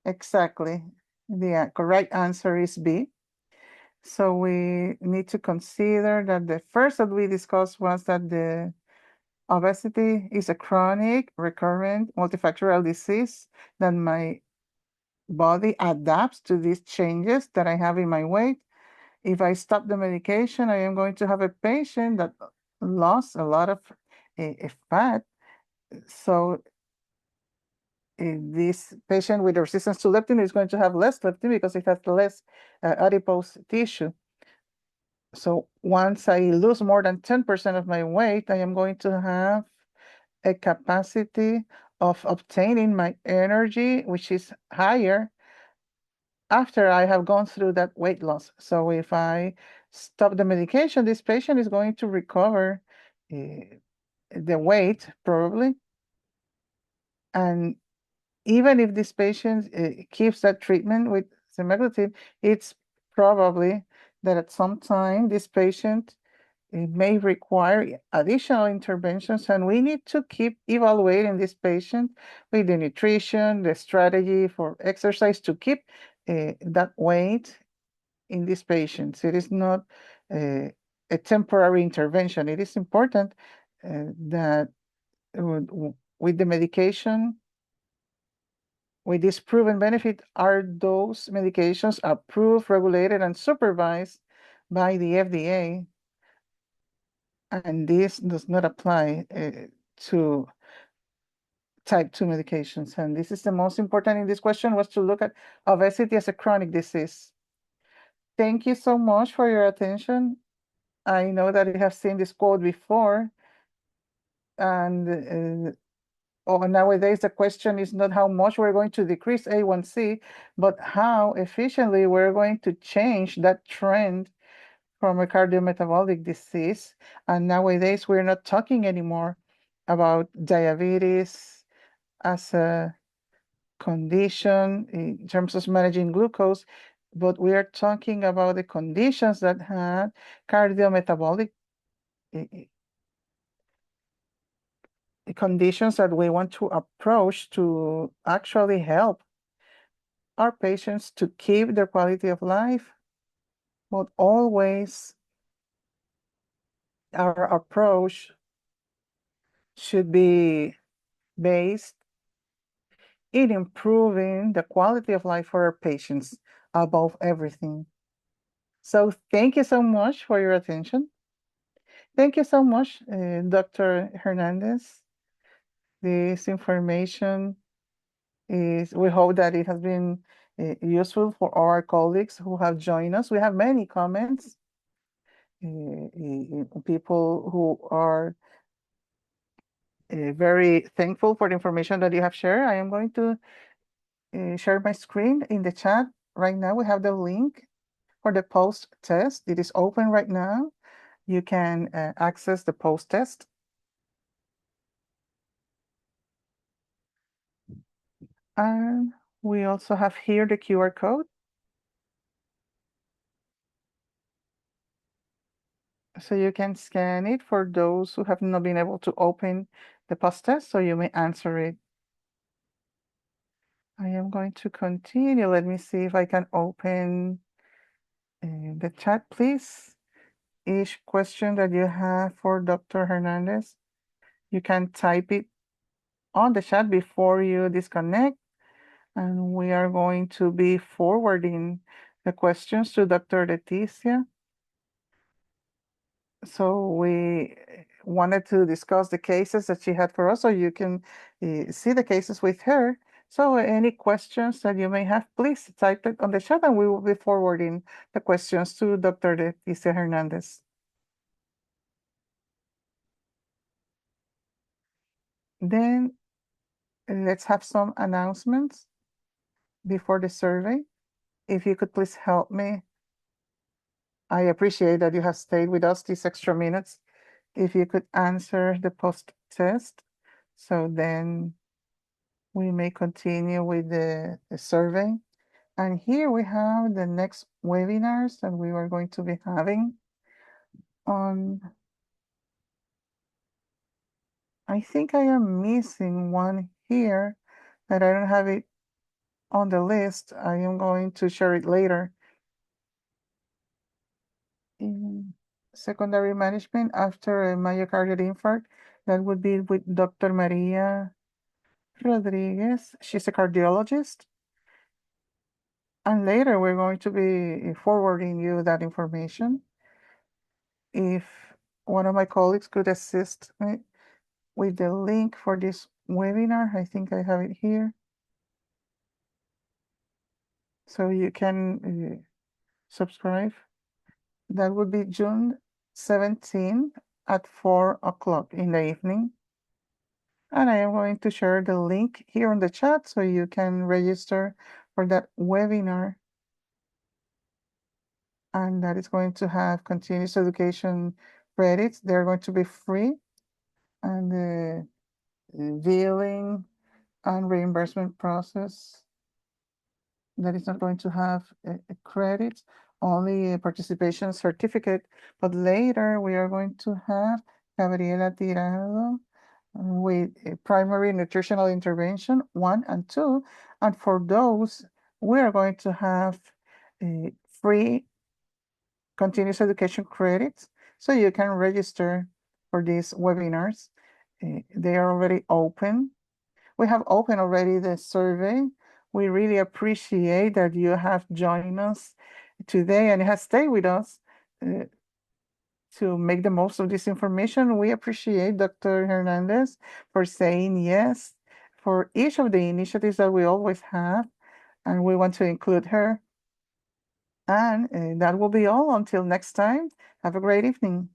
[SPEAKER 1] Exactly. The correct answer is B. So we need to consider that the first that we discussed was that the obesity is a chronic, recurrent, multifactorial disease that my body adapts to these changes that I have in my weight. If I stop the medication, I am going to have a patient that lost a lot of fat. So this patient with resistance to leptin is going to have less leptin because it has less adipose tissue. So once I lose more than 10% of my weight, I am going to have a capacity of obtaining my energy, which is higher after I have gone through that weight loss. So if I stop the medication, this patient is going to recover the weight probably. And even if this patient keeps that treatment with semaglutide, it's probably that at some time this patient may require additional interventions, and we need to keep evaluating this patient with the nutrition, the strategy for exercise to keep that weight in these patients. It is not a temporary intervention. It is important that with the medication, with this proven benefit, are those medications approved, regulated, and supervised by the FDA. And this does not apply to type 2 medications. And this is the most important in this question, was to look at obesity as a chronic disease. Thank you so much for your attention. I know that you have seen this quote before, and nowadays the question is not how much we're going to decrease A1C, but how efficiently we're going to change that trend from a cardiometabolic disease. And nowadays we're not talking anymore about diabetes as a condition in terms of managing glucose, but we are talking about the conditions that had cardiometabolic conditions that we want to approach to actually help our patients to keep their quality of life, but always our approach should be based in improving the quality of life for our patients above everything. So thank you so much for your attention. Thank you so much, Dr. Hernandez. This information we hope that it has been useful for our colleagues who have joined us. We have many comments, people who are very thankful for the information that you have shared. I am going to share my screen in the chat. Right now, we have the link for the post test. It is open right now. You can access the post test. And we also have here the QR code. So you can scan it for those who have not been able to open the post test, so you may answer it. I am going to continue. Let me see if I can open the chat, please. Each question that you have for Dr. Hernandez, you can type it on the chat before you disconnect. And we are going to be forwarding the questions to Dr. Leticia. So we wanted to discuss the cases that she had for us, so you can see the cases with her. So any questions that you may have, please type it on the chat and we will be forwarding the questions to Dr. Leticia Hernandez. Then let's have some announcements before the survey. If you could please help me. I appreciate that you have stayed with us these extra minutes. If you could answer the post test, so then we may continue with the survey. And here we have the next webinars that we are going to be having on, I think I am missing one here that I don't have it on the list. I am going to share it later. In secondary management after a myocardial infarct, that would be with Dr. Maria Rodriguez. She's a cardiologist. And later we're going to be forwarding you that information. If one of my colleagues could assist me with the link for this webinar, I think I have it here. So you can subscribe. That would be June 17 at 4 o'clock in the evening. And I am going to share the link here on the chat so you can register for that webinar. And that is going to have continuous education credits. They're going to be free. And the billing and reimbursement process, that is not going to have a credit, only a participation certificate. But later we are going to have Gabriela Tirado with a primary nutritional intervention 1 and 2. And for those, we are going to have a free continuous education credits, so you can register for these webinars. They are already open. We have opened already the survey. We really appreciate that you have joined us today and have stayed with us to make the most of this information. We appreciate Dr. Hernandez for saying yes for each of the initiatives that we always have, and we want to include her. And that will be all until next time. Have a great evening.